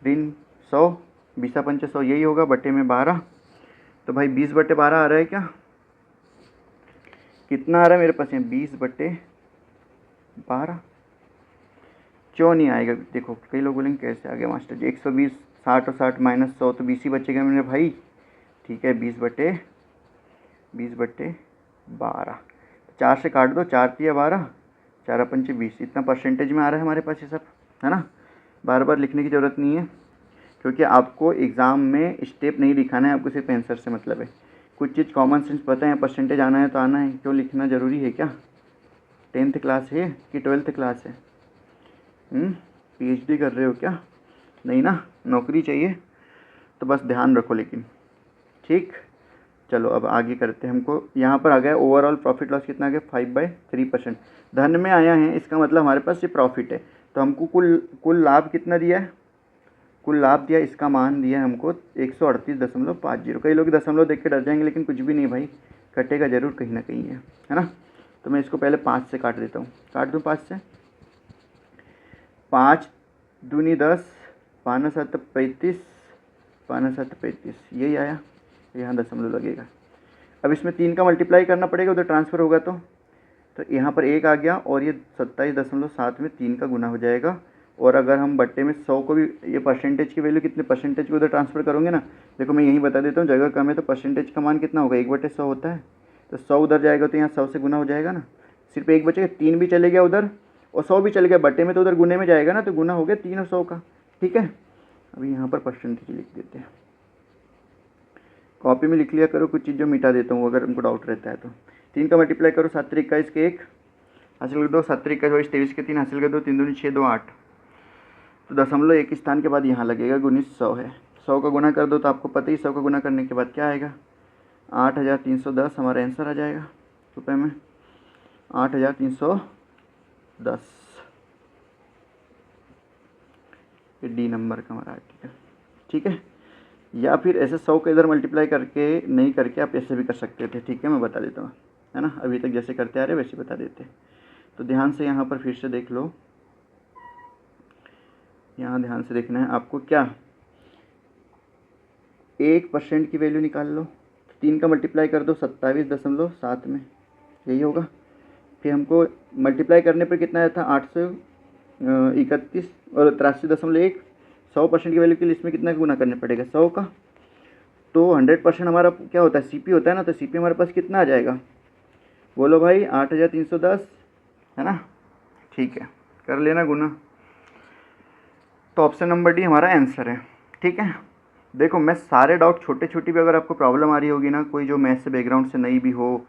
ऋण 100, 20 पंचे 100, यही होगा, बटे में 12। तो भाई 20/12 आ रहा है क्या? कितना आ रहा है मेरे पास यहाँ? 20/12। क्यों नहीं आएगा? देखो कई लोग बोलेंगे कैसे आ गया मास्टर जी, 120, 60 और 60 माइनस 100 तो 20 ही बचेगा मेरे भाई। ठीक है, 20/12, 4 से काट दो, 4 तिया 12, 4 पंचे 20, इतना परसेंटेज में आ रहा है हमारे पास ये सब, है ना। बार बार लिखने की ज़रूरत नहीं है, क्योंकि आपको एग्ज़ाम में स्टेप नहीं दिखाना है, आपको सिर्फ आंसर से मतलब है। कुछ चीज़ कॉमन सेंस पता है, परसेंटेज आना है तो आना है, क्यों लिखना ज़रूरी है क्या? 10th क्लास है कि 12th क्लास है? PhD कर रहे हो क्या? नहीं ना, नौकरी चाहिए, तो बस ध्यान रखो लेकिन। ठीक, चलो अब आगे करते हैं। हमको यहाँ पर आ गया ओवरऑल प्रॉफिट लॉस कितना आ गया? 5/3%। धन में आया है, इसका मतलब हमारे पास ये प्रॉफिट है। तो हमको कुल लाभ कितना दिया है? कुल लाभ दिया, इसका मान दिया है हमको 138.50। कई लोग दशमलव देख के डर जाएंगे, लेकिन कुछ भी नहीं भाई, कटेगा ज़रूर कहीं ना कहीं है ना। तो मैं इसको पहले 5 से काट देता हूँ, काट दूँ 5 से। 5 दूनी 10, 5 7 35, 5 7 35, यही आया, यहाँ दशमलव लगेगा। अब इसमें 3 का मल्टीप्लाई करना पड़ेगा, उधर ट्रांसफ़र होगा तो यहाँ पर 1 आ गया, और ये 27.7 में 3 का गुना हो जाएगा। और अगर हम बट्टे में 100 को भी, ये परसेंटेज की वैल्यू कितने परसेंटेज को उधर ट्रांसफ़र करोगे ना, देखो मैं यहीं बता देता हूँ, जगह कम है तो परसेंटेज का मान कितना होगा? 1/100 होता है, तो 100 उधर जाएगा तो यहाँ 100 से गुना हो जाएगा ना, सिर्फ 1 बचेगा। 3 भी चले गया उधर, और 100 भी चल गया बट्टे में, तो उधर गुने में जाएगा ना, तो गुना हो गया 3 और 100 का। ठीक है, अभी यहाँ पर परसेंटेज लिख देते हैं, कॉपी में लिख लिया करो, कुछ चीज़ जो मिटा देता हूँ अगर उनको डाउट रहता है तो। 3 का मल्टीप्लाई करो, 7 3 21 के 1 हासिल कर दो, 7 3 21 23 के 3 हासिल कर दो, 3 दूनी 6 2 8। तो दशमलव एक स्थान के बाद यहाँ लगेगा, 1900 है। 100 का गुना कर दो तो आपको पता ही, 100 का गुना करने के बाद क्या आएगा? 8310 हमारा आंसर आ जाएगा रुपये में, 8310। ये डी नंबर का हमारा आर्टिकल। ठीक है, या फिर ऐसे 100 को इधर मल्टीप्लाई करके नहीं करके आप ऐसे भी कर सकते थे। ठीक है, मैं बता देता हूँ, है ना, अभी तक जैसे करते आ रहे वैसे बता देते। तो ध्यान से यहाँ पर फिर से देख लो, यहाँ ध्यान से देखना है आपको। क्या 1% की वैल्यू निकाल लो, 3 का मल्टीप्लाई कर दो 27.7 में, यही होगा। फिर हमको मल्टीप्लाई करने पर कितना आया था? 831 और 83.1। 100% की वैल्यू के लिए इसमें कितना गुना करने पड़ेगा? 100 का। तो 100% हमारा क्या होता है? सीपी होता है ना, तो सीपी हमारे पास कितना आ जाएगा? बोलो भाई, 8310, है ना। ठीक है, कर लेना गुना। तो ऑप्शन नंबर डी हमारा आंसर है। ठीक है, देखो मैं सारे डाउट, छोटे छोटी भी अगर आपको प्रॉब्लम आ रही होगी ना, कोई जो मैथ से बैकग्राउंड से नहीं भी हो,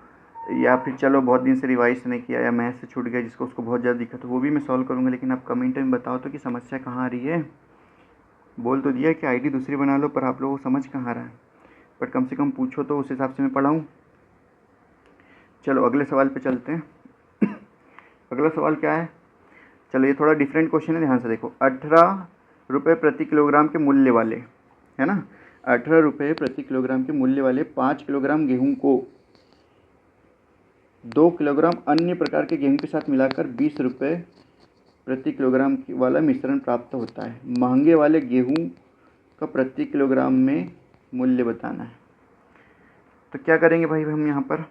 या फिर चलो बहुत दिन से रिवाइज नहीं किया, या मैथ से छूट गया जिसको, उसको बहुत ज़्यादा दिक्कत हो, वो भी मैं सॉल्व करूँगा। लेकिन आप कमेंट में बताओ तो कि समस्या कहाँ आ रही है। बोल तो दिया कि आईडी दूसरी बना लो, पर आप लोगों को समझ कहाँ रहा है। बट कम से कम पूछो तो उस हिसाब से मैं पढ़ाऊँ। चलो अगले सवाल पे चलते हैं। अगला सवाल क्या है? चलो ये थोड़ा डिफरेंट क्वेश्चन है, ध्यान से देखो। 18 रुपये प्रति किलोग्राम के मूल्य वाले, है ना, 18 रुपये प्रति किलोग्राम के मूल्य वाले 5 किलोग्राम गेहूं को 2 किलोग्राम अन्य प्रकार के गेहूं के साथ मिलाकर 20 रुपये प्रति किलोग्राम वाला मिश्रण प्राप्त होता है। महंगे वाले गेहूं का प्रति किलोग्राम में मूल्य बताना है। तो क्या करेंगे भाई हम यहाँ पर,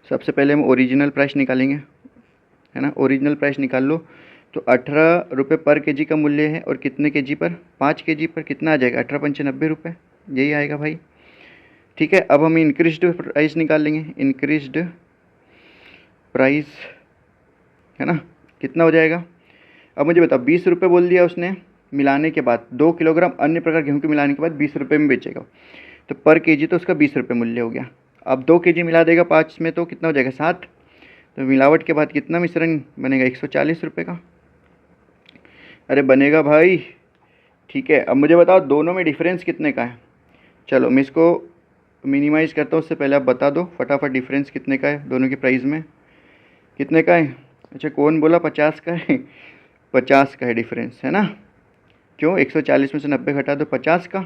सबसे पहले हम ओरिजिनल प्राइस निकालेंगे, है ना। ओरिजिनल प्राइस निकाल लो। तो 18 रुपये पर केजी का मूल्य है, और कितने केजी पर, 5 केजी पर कितना आ जाएगा, 18 पंचे 90 रुपये, यही आएगा भाई। ठीक है, अब हम इंक्रीज्ड प्राइस निकालेंगे। इंक्रीज्ड प्राइस, है ना, कितना हो जाएगा। अब मुझे बताओ, 20 रुपये बोल दिया उसने मिलाने के बाद, 2 किलोग्राम अन्य प्रकार गेहूं के मिलाने के बाद 20 रुपये में बेचेगा, तो पर केजी तो उसका 20 रुपये मूल्य हो गया। अब 2 केजी मिला देगा 5 में, तो कितना हो जाएगा, 7। तो मिलावट के बाद कितना मिश्रण बनेगा, 140 रुपये का। अरे बनेगा भाई, ठीक है। अब मुझे बताओ दोनों में डिफरेंस कितने का है। चलो मैं इसको मिनिमाइज़ करता हूँ, उससे पहले आप बता दो फटाफट डिफरेंस कितने का है दोनों के प्राइस में, कितने का है। अच्छा कौन बोला 50 का है, 50 का है डिफरेंस, है ना। क्यों, 140 में से 90 घटा दो, 50 का।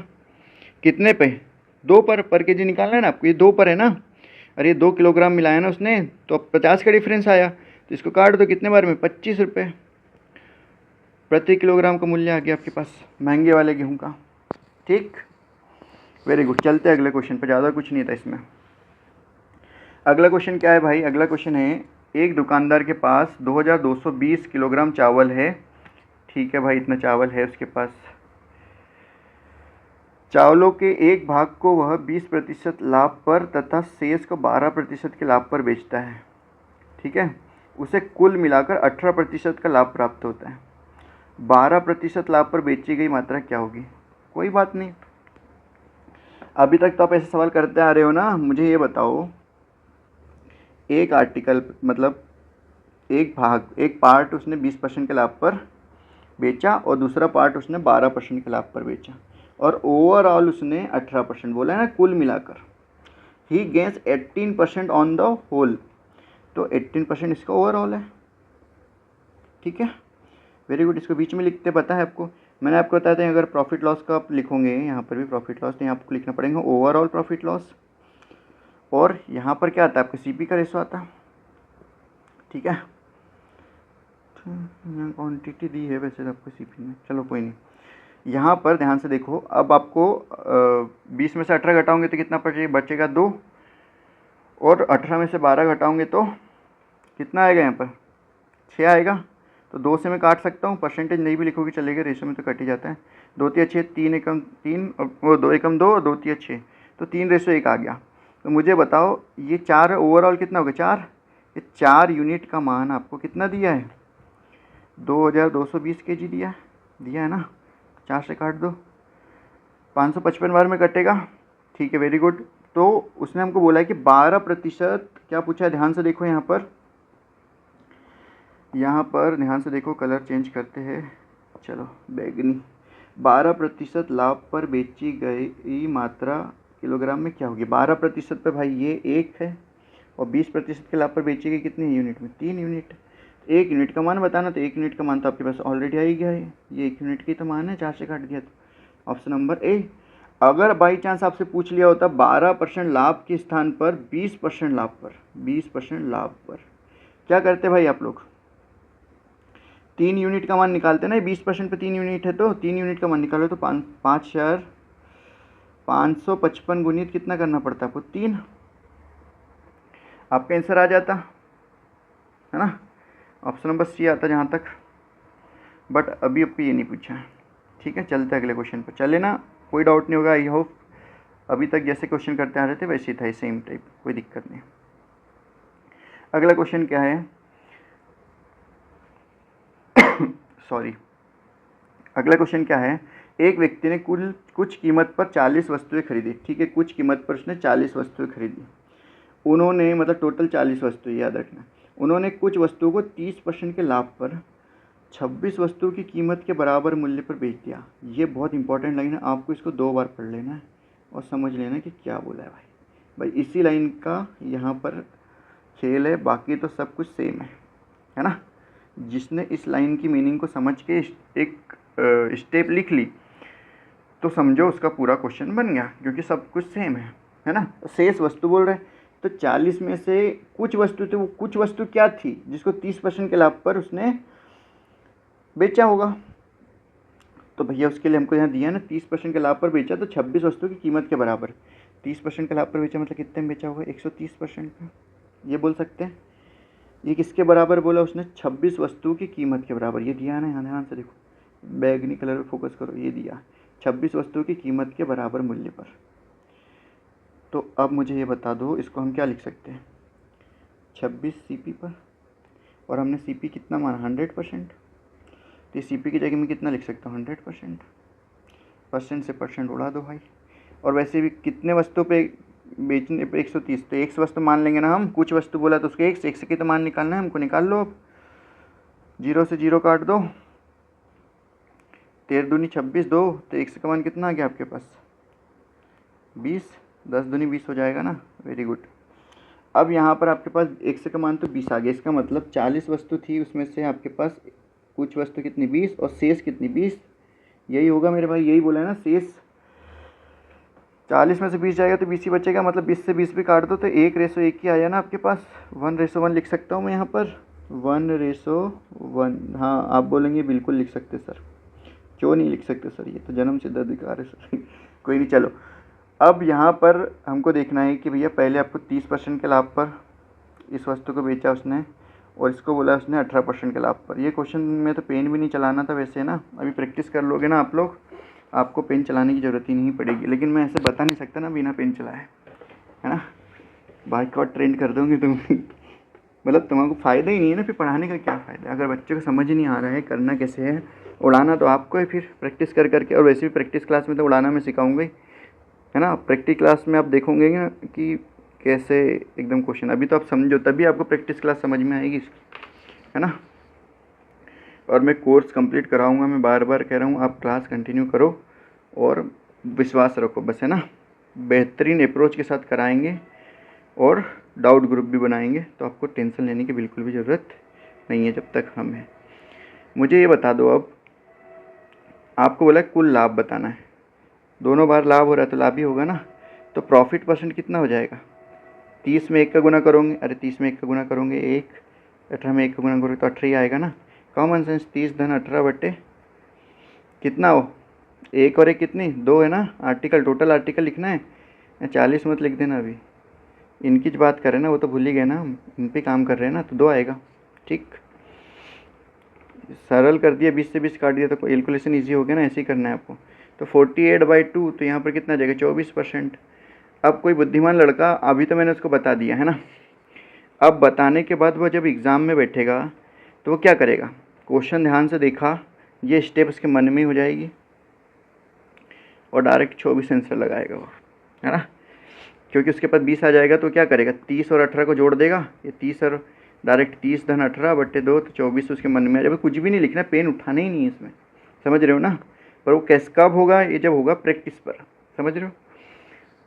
कितने पे, 2 पर केजी निकालना है ना आपको, ये 2 पर है ना। अरे 2 किलोग्राम मिलाया ना उसने, तो अब 50 का डिफरेंस आया, तो इसको काट दो कितने बार में, 25 रुपये प्रति किलोग्राम का मूल्य आ गया आपके पास महंगे वाले गेहूं का। ठीक, वेरी गुड। चलते हैं अगले क्वेश्चन पर, ज़्यादा कुछ नहीं था इसमें। अगला क्वेश्चन क्या है भाई, अगला क्वेश्चन है, एक दुकानदार के पास 2220 किलोग्राम चावल है। ठीक है भाई, इतना चावल है उसके पास। चावलों के एक भाग को वह 20% लाभ पर तथा शेष को 12% के लाभ पर बेचता है। ठीक है, उसे कुल मिलाकर 18% का लाभ प्राप्त होता है। 12% लाभ पर बेची गई मात्रा क्या होगी। कोई बात नहीं, अभी तक तो आप ऐसे सवाल करते आ रहे हो ना। मुझे ये बताओ, एक आर्टिकल मतलब एक भाग, एक पार्ट उसने 20% के लाभ पर बेचा और दूसरा पार्ट उसने 12% के लाभ पर बेचा, और ओवरऑल उसने 18% बोला है ना, कुल मिलाकर। He gains 18% on the whole, तो 18% इसका ओवरऑल है। ठीक है, वेरी गुड। इसको बीच में लिखते, पता है आपको, मैंने आपको बताया था अगर प्रॉफिट लॉस का आप लिखोगे, यहाँ पर भी प्रॉफिट लॉस, तो यहाँ आपको लिखना पड़ेगा ओवरऑल प्रॉफिट लॉस, और यहाँ पर क्या आता है आपका सीपी का रेशो आता है। ठीक है, क्वांटिटी दी है वैसे आपको सीपी में, चलो कोई नहीं। यहाँ पर ध्यान से देखो, अब आपको 20 में से 18 घटाओगे तो कितना बचेगा 2, और 18 में से 12 घटाओगे तो कितना आएगा, यहाँ पर 6 आएगा। तो 2 से मैं काट सकता हूँ, परसेंटेज नहीं भी लिखोगे चलेगा, रेशो में तो कट ही जाता है। 2 तिया 6, 3 एकम 3, और 2 एकम 2, और 2 तिया 6, तो 3 रेशो 1 आ गया। तो मुझे बताओ ये 4 ओवरऑल कितना होगा, 4। ये 4 यूनिट का मान आपको कितना दिया है, 2220 केजी दिया है ना। 4 से काट दो, 555 बार में कटेगा। ठीक है, वेरी गुड। तो उसने हमको बोला है कि 12% क्या पूछा है, ध्यान से देखो, यहाँ पर ध्यान से देखो, कलर चेंज करते हैं, चलो बैगनी। 12% लाभ पर बेची गई मात्रा किलोग्राम में क्या होगी। 12% पे भाई ये 1 है, और 20% के लाभ पर बेची गई कितनी यूनिट में, 3 यूनिट। 1 यूनिट का मान बताना, तो 1 यूनिट का मान तो आपके पास ऑलरेडी आ ही गया है, ये 1 यूनिट की तो मान है, 4 से काट दिया, तो ऑप्शन नंबर ए। अगर बाई चांस आपसे पूछ लिया होता 12% लाभ के स्थान पर 20% लाभ पर, 20% लाभ पर क्या करते भाई आप लोग, 3 यूनिट का मान निकालते ना। 20% पे 3 यूनिट है, तो 3 यूनिट का मान निकालो, तो 5,555 गुणित कितना करना पड़ता है आपको, 3। आपका आंसर आ जाता, है ना, ऑप्शन नंबर सी आता जहाँ तक। बट अभी आपको ये नहीं पूछा है। ठीक है, चलते हैं अगले क्वेश्चन पर, चले ना, कोई डाउट नहीं होगा। आई होप अभी तक जैसे क्वेश्चन करते आ रहे थे वैसे ही था, सेम टाइप, कोई दिक्कत नहीं। अगला क्वेश्चन क्या है, सॉरी, अगला क्वेश्चन क्या है, एक व्यक्ति ने कुछ कीमत पर 40 वस्तुएं खरीदी। ठीक है, कुछ कीमत पर उसने 40 वस्तुएं खरीदी। उन्होंने मतलब टोटल 40 वस्तुएं, याद रखना। उन्होंने कुछ वस्तुओं को 30% के लाभ पर 26 वस्तुओं की कीमत के बराबर मूल्य पर बेच दिया। ये बहुत इंपॉर्टेंट लाइन है, आपको इसको 2 बार पढ़ लेना है और समझ लेना कि क्या बोला है भाई। इसी लाइन का यहाँ पर खेल है, बाकी तो सब कुछ सेम है ना। जिसने इस लाइन की मीनिंग को समझ के एक स्टेप लिख ली तो समझो उसका पूरा क्वेश्चन बन गया, क्योंकि सब कुछ सेम है ना। शेष वस्तु बोल रहे हैं तो 40 में से कुछ वस्तु थे, वो कुछ वस्तु क्या थी जिसको 30% के लाभ पर उसने बेचा होगा। तो भैया उसके लिए हमको यहाँ दिया ना 30% के लाभ पर बेचा, तो 26 वस्तु की कीमत के बराबर। 30% के लाभ पर बेचा मतलब कितने में बेचा होगा, 130% का, ये बोल सकते हैं। ये किसके बराबर बोला उसने, 26 वस्तु की कीमत के बराबर। ये दिया है ना, यहाँ ध्यान से देखो, बैगनी कलर में फोकस करो, ये दिया 26 वस्तु की कीमत के बराबर मूल्य पर। तो अब मुझे ये बता दो, इसको हम क्या लिख सकते हैं, 26 CP पर, और हमने CP कितना माना 100%, तो CP की जगह मैं कितना लिख सकता हूँ 100%। परसेंट से परसेंट उड़ा दो भाई। और वैसे भी कितने वस्तु पे बेचने पे 130, तो 1 वस्तु मान लेंगे ना हम, कुछ वस्तु बोला तो उसके 1 की तो मान निकालना है हमको, निकाल लो। अब 0 से 0 काट दो, 13 दूनी 26, 2 तो 1 का मान कितना आ गया आपके पास 20, 10 दूनी 20 हो जाएगा ना, वेरी गुड। अब यहाँ पर आपके पास 1 का मान तो 20 आ गया, इसका मतलब 40 वस्तु थी, उसमें से आपके पास कुछ वस्तु कितनी 20 और शेष कितनी 20, यही होगा मेरे भाई, यही बोला है ना। शेष 40 में से 20 जाएगा तो 20 ही बचेगा, मतलब 20 से 20 भी काट दो तो 1:1 ही आया ना आपके पास। 1:1 लिख सकता हूँ मैं यहाँ पर, 1:1। हाँ आप बोलेंगे बिल्कुल लिख सकते सर, क्यों नहीं लिख सकते सर, ये तो जन्म सिद्ध अधिकार है सर। कोई नहीं, चलो अब यहाँ पर हमको देखना है कि भैया पहले आपको 30% के लाभ पर इस वस्तु को बेचा उसने, और इसको बोला उसने 18% के लाभ पर। ये क्वेश्चन में तो पेन भी नहीं चलाना था वैसे ना, अभी प्रैक्टिस कर लोगे ना आप लोग, आपको पेन चलाने की ज़रूरत ही नहीं पड़ेगी। लेकिन मैं ऐसे बता नहीं सकता ना बिना पेन चलाए, है ना, बाइक और ट्रेंड कर दोगे तुम। मतलब तुम्हारा फ़ायदा ही नहीं है ना, फिर पढ़ाने का क्या फ़ायदा अगर बच्चे को समझ ही नहीं आ रहा है करना कैसे है। उड़ाना तो आपको है फिर प्रैक्टिस कर करके, और वैसे भी प्रैक्टिस क्लास में तो उड़ाना मैं सिखाऊंगा ही, है ना। प्रैक्टिस क्लास में आप देखोगे ना कि कैसे एकदम क्वेश्चन, अभी तो आप समझो तभी आपको प्रैक्टिस क्लास समझ में आएगी इसकी, है ना। और मैं कोर्स कंप्लीट कराऊंगा, मैं बार बार कह रहा हूँ, आप क्लास कंटिन्यू करो और विश्वास रखो बस, है ना। बेहतरीन अप्रोच के साथ कराएंगे और डाउट ग्रुप भी बनाएंगे, तो आपको टेंशन लेने की बिल्कुल भी ज़रूरत नहीं है जब तक हम हैं। मुझे ये बता दो, अब आपको बोला कुल लाभ बताना है, दोनों बार लाभ हो रहा है तो लाभ ही होगा ना, तो प्रॉफिट परसेंट कितना हो जाएगा, 30 में 1 का गुना करोगे, अरे 30 में 1 का गुना करोगे 1, 18 में 1 का गुना करोगे तो 18 ही आएगा ना। कॉमन सेंस, 30 धन 18 बटे कितना हो 1 और 1 कितनी 2 है ना। आर्टिकल, टोटल आर्टिकल लिखना है, 40 मत लिख देना, अभी इनकी जो बात कर रहे हैं ना वो तो भूल ही गए ना हम, इन पे काम कर रहे हैं ना, तो 2 आएगा। ठीक, सरल कर दिया, 20 से 20 काट दिया तो कैलकुलेशन ईजी हो गया ना, ऐसे ही करना है आपको। तो 48/2, तो यहाँ पर कितना जाएगा 24%। अब कोई बुद्धिमान लड़का, अभी तो मैंने उसको बता दिया है ना, अब बताने के बाद वो जब एग्ज़ाम में बैठेगा तो वो क्या करेगा, क्वेश्चन ध्यान से देखा, ये स्टेप उसके मन में हो जाएगी और डायरेक्ट 24 आंसर लगाएगा वो, है ना। क्योंकि उसके पास 20 आ जाएगा तो क्या करेगा, 30 और 18 को जोड़ देगा, ये 30 और डायरेक्ट 30 धन 18 बटे 2 तो 24 उसके मन में आ जाएगा। कुछ भी नहीं लिखना, पेन उठाना ही नहीं है इसमें, समझ रहे हो ना। पर वो कैसे कब होगा, ये जब होगा प्रैक्टिस पर, समझ रहे हो।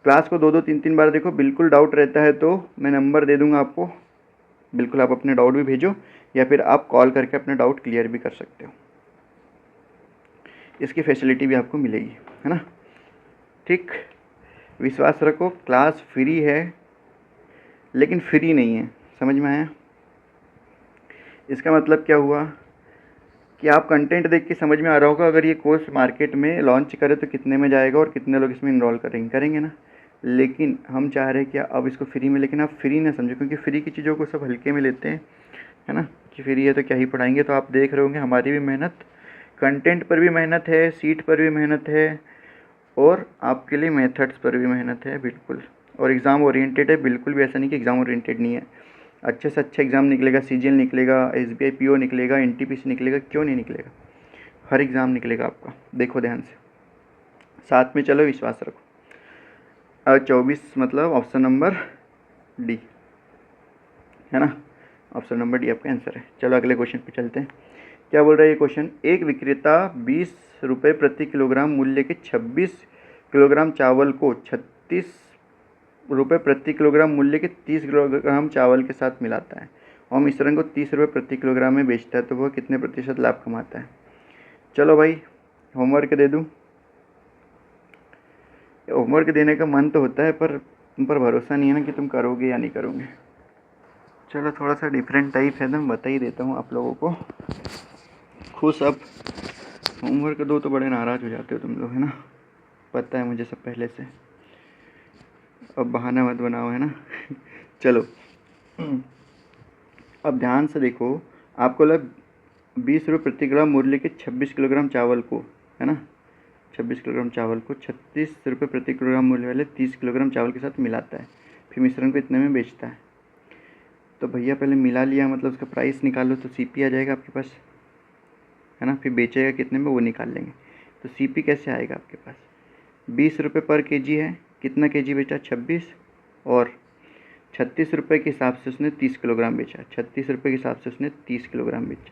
क्लास को 2-2 3-3 बार देखो, बिल्कुल डाउट रहता है तो मैं नंबर दे दूँगा आपको, बिल्कुल आप अपने डाउट भी भेजो, या फिर आप कॉल करके अपने डाउट क्लियर भी कर सकते हो, इसकी फैसिलिटी भी आपको मिलेगी, है ना। ठीक, विश्वास रखो, क्लास फ्री है लेकिन फ्री नहीं है, समझ में आया। इसका मतलब क्या हुआ कि आप कंटेंट देख के समझ में आ रहा होगा, अगर ये कोर्स मार्केट में लॉन्च करे तो कितने में जाएगा और कितने लोग इसमें इनरोल करेंगे ना। लेकिन हम चाह रहे हैं कि अब इसको फ्री में, लेकिन आप फ्री ना समझो, क्योंकि फ्री की चीज़ों को सब हल्के में लेते हैं, है ना, कि फ्री है तो क्या ही पढ़ाएंगे। तो आप देख रहे होंगे हमारी भी मेहनत, कंटेंट पर भी मेहनत है, सीट पर भी मेहनत है, और आपके लिए मेथड्स पर भी मेहनत है बिल्कुल, और एग्ज़ाम ओरिएंटेड है, बिल्कुल भी ऐसा नहीं कि एग्ज़ाम ओरिएंटेड नहीं है। अच्छे से अच्छा एग्ज़ाम निकलेगा, CGL निकलेगा, SBI PO निकलेगा, NTPC निकलेगा, क्यों नहीं निकलेगा, हर एग्ज़ाम निकलेगा आपका, देखो ध्यान से, साथ में चलो, विश्वास रखो। 24 मतलब ऑप्शन नंबर डी, है ना, ऑप्शन नंबर डी आपका आंसर है। चलो अगले क्वेश्चन पे चलते हैं। क्या बोल रहा है ये क्वेश्चन, एक विक्रेता 20 रुपये प्रति किलोग्राम मूल्य के 26 किलोग्राम चावल को 36 रुपये प्रति किलोग्राम मूल्य के 30 किलोग्राम चावल के साथ मिलाता है और मिश्रण को 30 रुपये प्रति किलोग्राम में बेचता है तो वह कितने प्रतिशत लाभ कमाता है। चलो भाई होमवर्क दे दूँ। होमवर्क देने का मन तो होता है पर तुम पर भरोसा नहीं है ना कि तुम करोगे या नहीं करोगे। चलो थोड़ा सा डिफरेंट टाइप है तो मैं बता ही देता हूँ आप लोगों को। खुश अब होमवर्क दो तो बड़े नाराज़ हो जाते हो तुम लोग, है ना, पता है मुझे सब पहले से। अब बहाना मत बनाओ, है ना। चलो अब ध्यान से देखो, आपको लग 20 रुपये प्रति ग्राम मूल्य के 26 किलोग्राम चावल को, है ना, 26 किलोग्राम चावल को 36 रुपये प्रति किलोग्राम मूल्य वाले 30 किलोग्राम चावल के साथ मिलाता है, फिर मिश्रण को इतने में बेचता है। तो भैया पहले मिला लिया, मतलब उसका प्राइस निकालो तो सीपी आ जाएगा आपके पास, है ना, फिर बेचेगा कितने में वो निकाल लेंगे। तो सीपी कैसे आएगा आपके पास, 20 रुपये पर केजी है, कितना केजी बेचा 26, और 36 रुपये के हिसाब से उसने 30 किलोग्राम बेचा, 36 रुपये के हिसाब से उसने 30 किलोग्राम बेचा।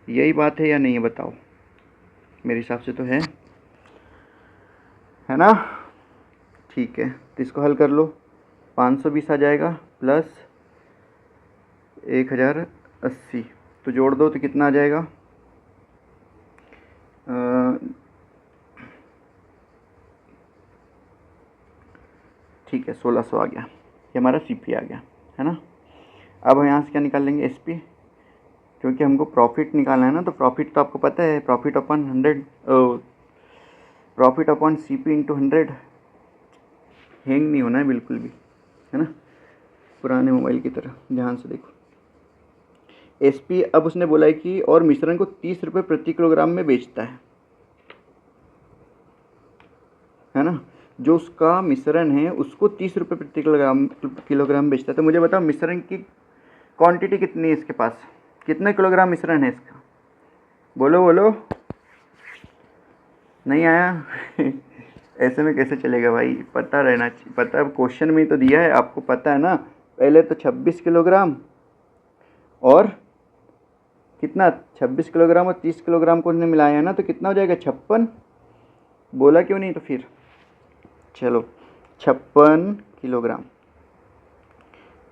यही बात है या नहीं है बताओ, मेरे हिसाब से तो है ना। ठीक है तो इसको हल कर लो, 520 आ जाएगा प्लस 1080, तो जोड़ दो तो कितना आ जाएगा, ठीक है 1600 आ गया, ये हमारा सीपी आ गया, है ना। अब हम यहाँ से क्या निकाल लेंगे, एसपी, क्योंकि हमको प्रॉफिट निकालना है ना। तो प्रॉफिट तो आपको पता है, profit upon 100, profit upon CP into 100, hang नहीं होना है बिल्कुल भी, है ना, पुराने मोबाइल की तरह। ध्यान से देखो, एसपी अब उसने बोला है कि और मिश्रण को 30 रुपये प्रति किलोग्राम में बेचता है ना, जो उसका मिश्रण है उसको 30 रुपये प्रति किलोग्राम बेचता है। तो मुझे बताओ मिश्रण की क्वांटिटी कितनी है इसके पास, कितने किलोग्राम मिश्रण है इसका, बोलो बोलो, नहीं आया। ऐसे में कैसे चलेगा भाई, पता रहना चाहिए, पता क्वेश्चन में ही तो दिया है आपको, पता है ना। पहले तो 26 किलोग्राम और कितना, 26 किलोग्राम और 30 किलोग्राम को उसने मिलाया है ना, तो कितना हो जाएगा 56, बोला क्यों नहीं तो फिर। चलो 56 किलोग्राम,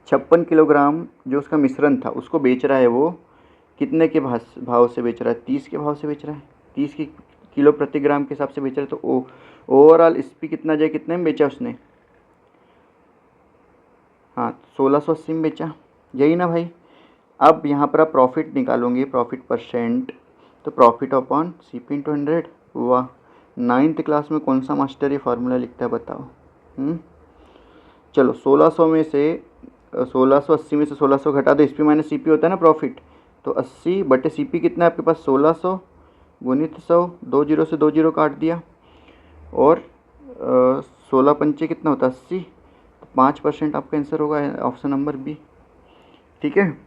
56 किलोग्राम जो उसका मिश्रण था उसको बेच रहा है वो कितने के भाव से बेच रहा है, 30 के भाव से बेच रहा है, 30 की किलो प्रति ग्राम के हिसाब से बेच रहा है। तो ओवरऑल एसपी कितना जाए, कितने में बेचा उसने, हाँ 1680 में बेचा, यही ना भाई। अब यहाँ पर आप प्रॉफिट निकालोगे, प्रॉफिट परसेंट, तो प्रॉफिट अपॉन सीपी इंटू 100। वाह, 9th क्लास में कौन सा मास्टर ये फार्मूला लिखता है बताओ। चलो 1600 में से 1680 में से 1600 घटा दो, एसपी माइनस सीपी होता है ना प्रॉफिट, तो 80 बटे सीपी कितना है आपके पास 1600 गुणित 100, 2 जीरो से 2 जीरो काट दिया, और 16 पंचे कितना होता है 80, तो 5% आपका आंसर होगा ऑप्शन नंबर बी। ठीक है,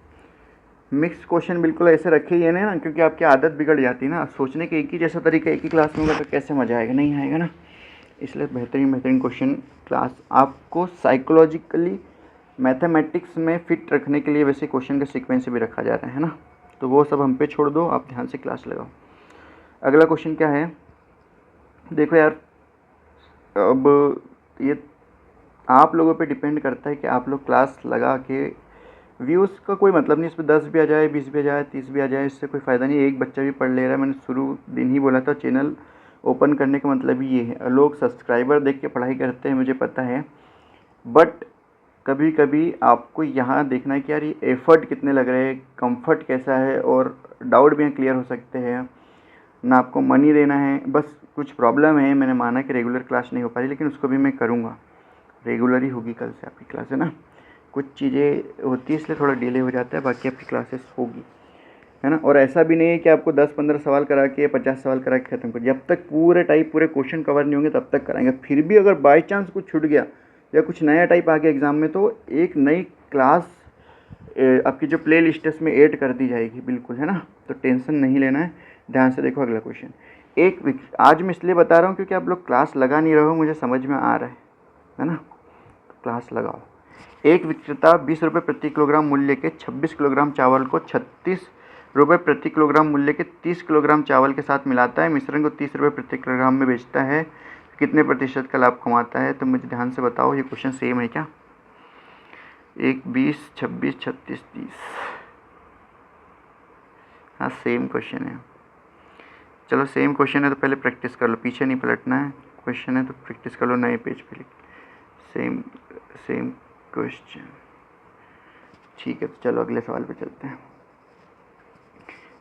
मिक्स क्वेश्चन बिल्कुल ऐसे रखे ही है ना, क्योंकि आपकी आदत बिगड़ जाती है ना, सोचने के एक ही जैसा तरीका एक ही क्लास में होगा तो कैसे मज़ा आएगा, नहीं आएगा ना। इसलिए बेहतरीन क्वेश्चन क्लास आपको साइकोलॉजिकली मैथमेटिक्स में फिट रखने के लिए वैसे क्वेश्चन का सीक्वेंस भी रखा जा रहा है ना, तो वो सब हम पे छोड़ दो, आप ध्यान से क्लास लगाओ। अगला क्वेश्चन क्या है, देखो यार, अब ये आप लोगों पे डिपेंड करता है कि आप लोग क्लास लगा के, व्यूज़ का कोई मतलब नहीं, इस पर 10 भी आ जाए, 20 भी आ जाए, 30 भी आ जाए, इससे कोई फ़ायदा नहीं। एक बच्चा भी पढ़ ले रहा है, मैंने शुरू दिन ही बोला था चैनल ओपन करने का मतलब ही ये है। लोग सब्सक्राइबर देख के पढ़ाई करते हैं मुझे पता है, बट कभी कभी आपको यहाँ देखना है कि यार ये एफ़र्ट कितने लग रहे हैं, कंफर्ट कैसा है, और डाउट भी क्लियर हो सकते हैं ना, आपको मनी देना है। बस कुछ प्रॉब्लम है, मैंने माना कि रेगुलर क्लास नहीं हो पा रही, लेकिन उसको भी मैं करूँगा, रेगुलर ही होगी कल से आपकी क्लास, है ना। कुछ चीज़ें होती है इसलिए थोड़ा डिले हो जाता है, बाकी आपकी क्लासेस होगी, है ना। और ऐसा भी नहीं है कि आपको 10-15 सवाल करा के 50 सवाल करा के ख़त्म कर, जब तक पूरे टाइप पूरे क्वेश्चन कवर नहीं होंगे तब तक कराएंगे। फिर भी अगर बाई चांस कुछ छूट गया या कुछ नया टाइप आ गया एग्ज़ाम में, तो एक नई क्लास आपकी जो प्ले लिस्ट है उसमें ऐड कर दी जाएगी, बिल्कुल, है ना। तो टेंशन नहीं लेना है। ध्यान से देखो अगला क्वेश्चन। आज मैं इसलिए बता रहा हूँ क्योंकि आप लोग क्लास लगा नहीं रहे हो, मुझे समझ में आ रहा है ना, तो क्लास लगाओ। एक विक्रेता 20 रुपये प्रति किलोग्राम मूल्य के 26 किलोग्राम चावल को 36 रुपये प्रति किलोग्राम मूल्य के 30 किलोग्राम चावल के साथ मिलाता है, मिश्रण को 30 रुपये प्रति किलोग्राम में बेचता है, कितने प्रतिशत का लाभ कमाता है। तो मुझे ध्यान से बताओ, ये क्वेश्चन सेम है क्या, 1, 20, 26, 36, 30। हाँ सेम क्वेश्चन है। चलो सेम क्वेश्चन है तो पहले प्रैक्टिस कर लो, पीछे नहीं पलटना है। क्वेश्चन है तो प्रैक्टिस कर लो, नए पेज पे लिख। Same same question. ठीक है, तो चलो अगले सवाल पे चलते हैं।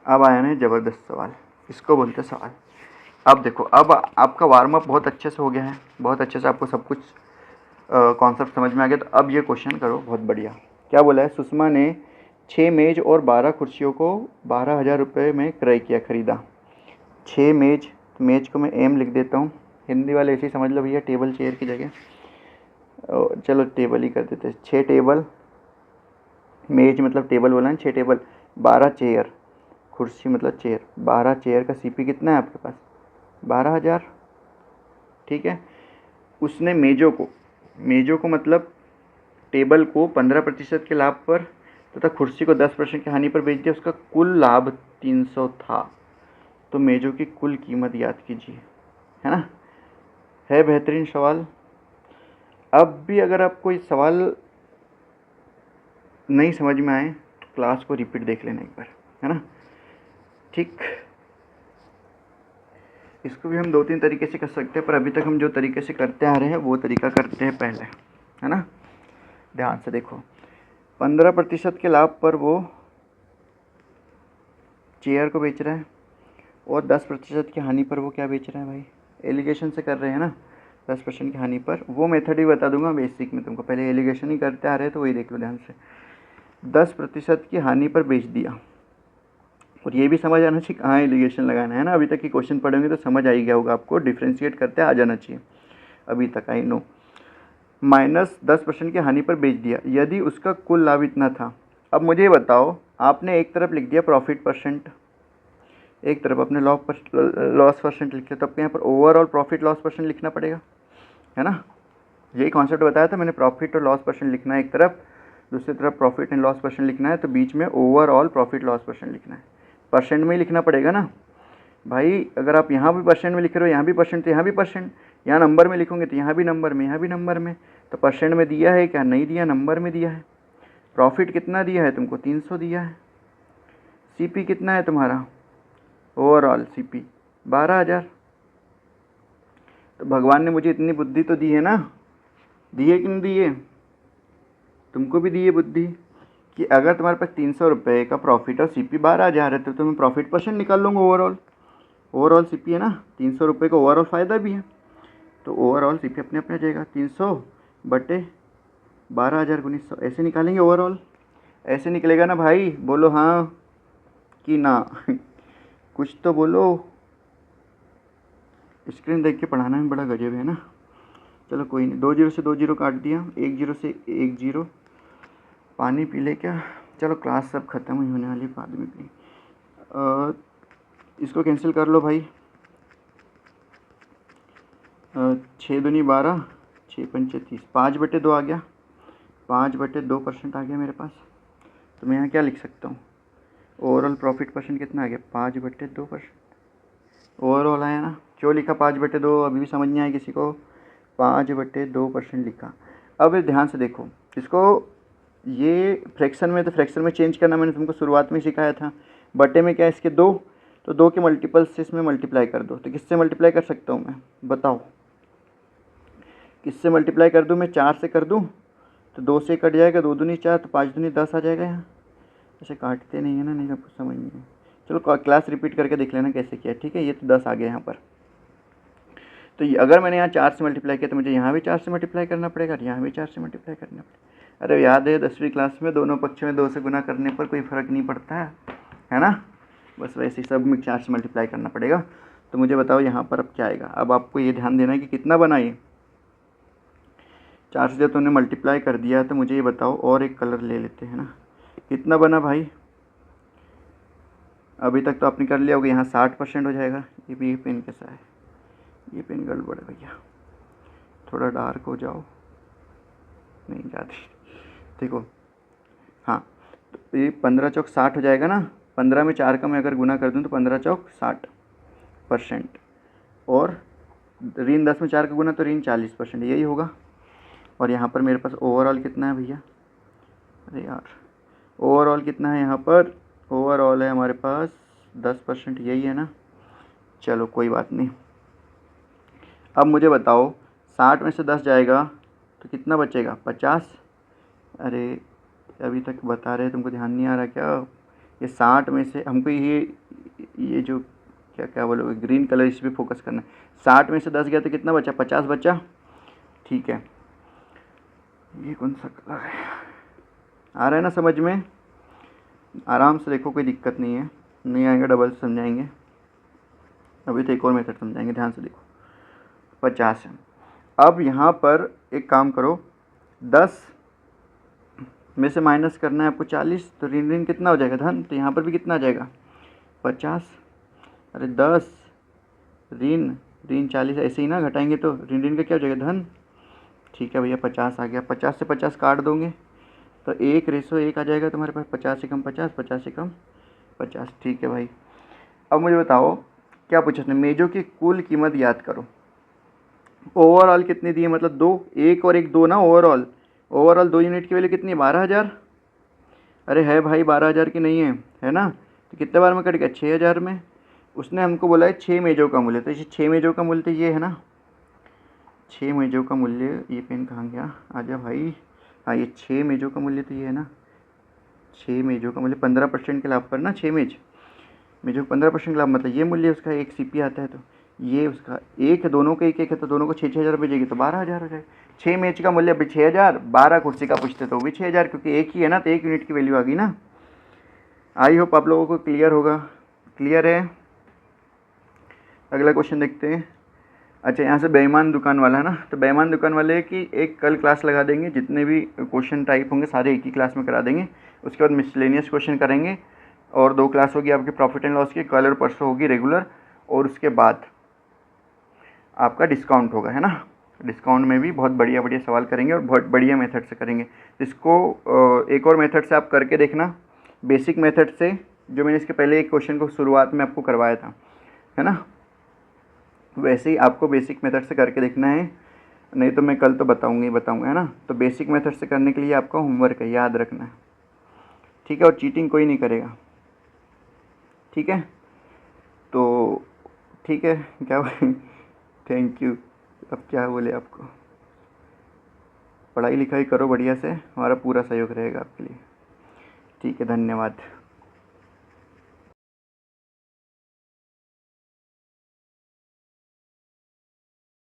अब आया ना ज़बरदस्त सवाल, इसको बोलते हैं सवाल। अब देखो, अब आपका वार्म अप बहुत अच्छे से हो गया है, बहुत अच्छे से आपको सब कुछ कॉन्सेप्ट समझ में आ गया। तो अब ये क्वेश्चन करो, बहुत बढ़िया। क्या बोला है? सुषमा ने 6 मेज और 12 कुर्सियों को 12,000 रुपये में क्रय किया, खरीदा। 6 मेज, तो मेज को मैं एम लिख देता हूँ, हिंदी वाले ऐसे ही समझ लो भैया, टेबल चेयर की जगह। चलो टेबल ही कर देते हैं। 6 टेबल, मेज मतलब टेबल बोला ना, 6 टेबल, 12 चेयर, कुर्सी मतलब चेयर, 12 चेयर का सीपी कितना है आपके पास? 12,000। ठीक है। उसने मेजों को मतलब टेबल को 15% के लाभ पर तथा कुर्सी को 10% की हानि पर बेच दिया। उसका कुल लाभ 300 था। तो मेजों की कुल कीमत याद कीजिए, है ना। है बेहतरीन सवाल। अब भी अगर आपको इस सवाल नहीं समझ में आए तो क्लास को रिपीट देख लेना एक बार, है ना। ठीक, इसको भी हम 2-3 तरीके से कर सकते हैं, पर अभी तक हम जो तरीके से करते आ रहे हैं वो तरीका करते हैं पहले, है ना। ध्यान से देखो, 15% के लाभ पर वो चेयर को बेच रहा है और 10% की हानि पर वो क्या बेच रहा है भाई? एलिगेशन से कर रहे हैं ना, 10% की हानि पर। वो मेथड भी बता दूंगा बेसिक में तुमको, पहले एलिगेशन ही करते आ रहे हैं तो वही देख लो ध्यान से। 10% की हानि पर बेच दिया, और ये भी समझ आना चाहिए कहाँ एलिगेशन लगाना है ना। अभी तक की क्वेश्चन पढ़ेंगे तो समझ आ ही गया होगा आपको, डिफ्रेंशिएट करते आ जाना चाहिए अभी तक, आई नो। -10% की हानि पर बेच दिया, यदि उसका कुल लाभ इतना था। अब मुझे ये बताओ, आपने एक तरफ लिख दिया प्रॉफिट परसेंट, एक तरफ अपने लॉस परसेंट लिख लिया, तब यहाँ पर ओवरऑल प्रॉफिट लॉस परसेंट लिखना पड़ेगा, है ना। यही कॉन्सेप्ट बताया था मैंने, प्रॉफिट और लॉस परसेंट लिखना है एक तरफ, दूसरी तरफ प्रॉफिट एंड लॉस परसेंट लिखना है, तो बीच में ओवरऑल प्रॉफिट लॉस परसेंट लिखना है। परसेंट में ही लिखना पड़ेगा ना भाई। अगर आप यहाँ भी परसेंट में लिख रहे हो, यहाँ भी परसेंट, तो यहाँ भी परसेंट, यहाँ नंबर में लिखोगे तो यहाँ भी नंबर में, यहाँ भी नंबर में। तो परसेंट में दिया है क्या? नहीं दिया, नंबर में दिया है। प्रॉफिट कितना दिया है तुमको? 300 दिया है। सीपी कितना है तुम्हारा? Overall CP 12,000। तो भगवान ने मुझे इतनी बुद्धि तो दी है ना, दी है कि नहीं दी है? तुमको भी दी है बुद्धि कि अगर तुम्हारे पास 300 रुपये का प्रॉफिट और सीपी 12,000 है, तो मैं प्रॉफिट परसेंट निकाल लूँगा ओवरऑल सीपी है ना। 300 रुपये का ओवरऑल फ़ायदा भी है, तो ओवरऑल सीपी अपने अपने आ जाएगा। 300 बटे 12,000 गुनी 100, ऐसे निकालेंगे ओवरऑल। ऐसे निकलेगा ना भाई? बोलो हाँ कि ना। कुछ तो बोलो। स्क्रीन देख के पढ़ाना में बड़ा गजब है ना। चलो कोई नहीं, 2 जीरो से 2 जीरो काट दिया, 1 जीरो से 1 जीरो। पानी पी ले क्या? चलो क्लास सब ख़त्म ही होने वाली, बाद में पी। इसको कैंसिल कर लो भाई। 6 दूनी 12, 6 पंचे 30, 5/2 आ गया, 5/2% आ गया मेरे पास। तो मैं यहाँ क्या लिख सकता हूँ? ओवरऑल प्रॉफिट परसेंट कितना आ गया? 5/2%। ओवरऑल आया ना। क्यों लिखा 5/2? अभी भी समझ नहीं आया किसी को? 5/2% लिखा। अब ध्यान से देखो इसको, ये फ्रैक्शन में, तो फ्रैक्शन में चेंज करना मैंने तुमको शुरुआत में सिखाया था। बटे में क्या है इसके? 2, तो 2 के मल्टीपल से इसमें मल्टीप्लाई कर दो। तो किससे मल्टीप्लाई कर सकता हूँ मैं? बताओ किससे मल्टीप्लाई कर दूँ मैं? 4 से कर दूँ तो 2 से कट जाएगा, 2 दूनी 4, तो 5 दूनी 10 आ जाएगा यहाँ। ऐसे काटते नहीं है ना, नहीं आपको समझ नहीं है। चलो क्लास रिपीट करके देख लेना कैसे किया, ठीक है। ये तो 10 आ गया यहाँ पर। तो अगर मैंने यहाँ 4 से मल्टीप्लाई किया तो मुझे यहाँ भी 4 से मल्टीप्लाई करना पड़ेगा और यहाँ भी 4 से मल्टीप्लाई करना पड़ेगा। अरे याद है 10वीं क्लास में दोनों पक्ष में 2 से गुना करने पर कोई फ़र्क नहीं पड़ता है ना। बस वैसे ही सब में 4 से मल्टीप्लाई करना पड़ेगा। तो मुझे बताओ यहाँ पर अब क्या आएगा? अब आपको ये ध्यान देना है कि कितना बना ये 4 से। जब तुमने मल्टीप्लाई कर दिया तो मुझे ये बताओ, और एक कलर ले लेते हैं ना, कितना बना भाई? अभी तक तो आपने कर लिया होगा। यहाँ 60% हो जाएगा। ये भी पेन कैसा है? ये पेन गड़बड़ है भैया, थोड़ा डार्क हो जाओ। नहीं जाती, देखो। हाँ, तो ये 15 चौक 60 हो जाएगा ना। 15 में 4 का मैं अगर गुना कर दूँ तो 15 चौक 60%, और ऋण 10 में 4 का गुना तो ऋण 40%, यही होगा। और यहाँ पर मेरे पास ओवरऑल कितना है भैया? अरे यार, ओवरऑल कितना है यहाँ पर? ओवरऑल है हमारे पास 10%, यही है ना। चलो कोई बात नहीं। अब मुझे बताओ 60 में से 10 जाएगा तो कितना बचेगा? 50। अरे अभी तक बता रहे, तुमको ध्यान नहीं आ रहा क्या? ये 60 में से हमको ये जो क्या क्या बोलोगे, ग्रीन कलर, इस पर फोकस करना है। 60 में से 10 गया तो कितना बचा? 50 बचा। ठीक है, ये कौन सा कलर है? आ रहा है ना समझ में? आराम से देखो, कोई दिक्कत नहीं है। नहीं आएगा डबल समझाएंगे। अभी तो एक और मेथड समझाएंगे, ध्यान से देखो। 50 है। अब यहाँ पर एक काम करो, 10 में से माइनस करना है आपको 40, तो ऋण ऋण कितना हो जाएगा? धन। तो यहाँ पर भी कितना आ जाएगा? 50। अरे 10 ऋण ऋण 40, ऐसे ही ना घटाएंगे तो ऋण ऋण का क्या हो जाएगा? धन। ठीक है भैया, 50 आ गया। 50 से 50 काट दोगे तो 1:1 आ जाएगा तुम्हारे पास। 50 से कम 50, 50 से कम 50। ठीक है भाई। अब मुझे बताओ क्या पूछा उसने? मेजों की कुल कीमत याद करो। ओवरऑल कितनी दी है? मतलब 2, 1 और 1 2 ना। ओवरऑल 2 यूनिट की वैल्यू कितनी है? 12,000। अरे है भाई, 12,000 की नहीं है ना? तो कितने बार में कट गया? 6,000 में। उसने हमको बोला है 6 मेजों का मूल्य, तो इसे 6 मेजों का मूल्य तो ये है ना। 6 मेजों का मूल्य, ये पेन कहाँ गया? आजा भाई। हाँ, ये 6 मेजों का मूल्य तो ये है ना। 6 मेजों का मूल्य 15% के लाभ पर ना। 6 मेजों का 15% लाभ, मतलब ये मूल्य उसका। एक सीपी आता है तो ये उसका एक है, दोनों का एक एक है, तो दोनों को 6,000 रुपये जाएगी, तो 12,000 हो जाएगा। 6 मेज का मूल्य अभी 6,000, 12 कुर्सी का पूछते तो भी 6,000, क्योंकि एक ही है ना, तो 1 यूनिट की वैल्यू आ गई ना। आई होप आप लोगों को क्लियर होगा। क्लियर है? अगला क्वेश्चन देखते हैं। अच्छा, यहाँ से बेईमान दुकान वाला है ना, तो बेईमान दुकान वाले की एक कल क्लास लगा देंगे, जितने भी क्वेश्चन टाइप होंगे सारे एक ही क्लास में करा देंगे। उसके बाद मिसलेनियस क्वेश्चन करेंगे, और 2 क्लास होगी आपके प्रॉफिट एंड लॉस की, कल और परसों होगी रेगुलर, और उसके बाद आपका डिस्काउंट होगा, है ना। डिस्काउंट में भी बहुत बढ़िया बढ़िया सवाल करेंगे और बहुत बढ़िया मेथड से करेंगे। इसको एक और मेथड से आप करके देखना, बेसिक मेथड से, जो मैंने इसके पहले एक क्वेश्चन को शुरुआत में आपको करवाया था, है ना। वैसे ही आपको बेसिक मेथड से करके देखना है, नहीं तो मैं कल तो बताऊंगा, है ना। तो बेसिक मेथड से करने के लिए आपका होमवर्क है, याद रखना है, ठीक है। और चीटिंग कोई नहीं करेगा, ठीक है। तो ठीक है, क्या थैंक यू। अब क्या बोले आपको, पढ़ाई लिखाई करो बढ़िया से, हमारा पूरा सहयोग रहेगा आपके लिए। ठीक है, धन्यवाद।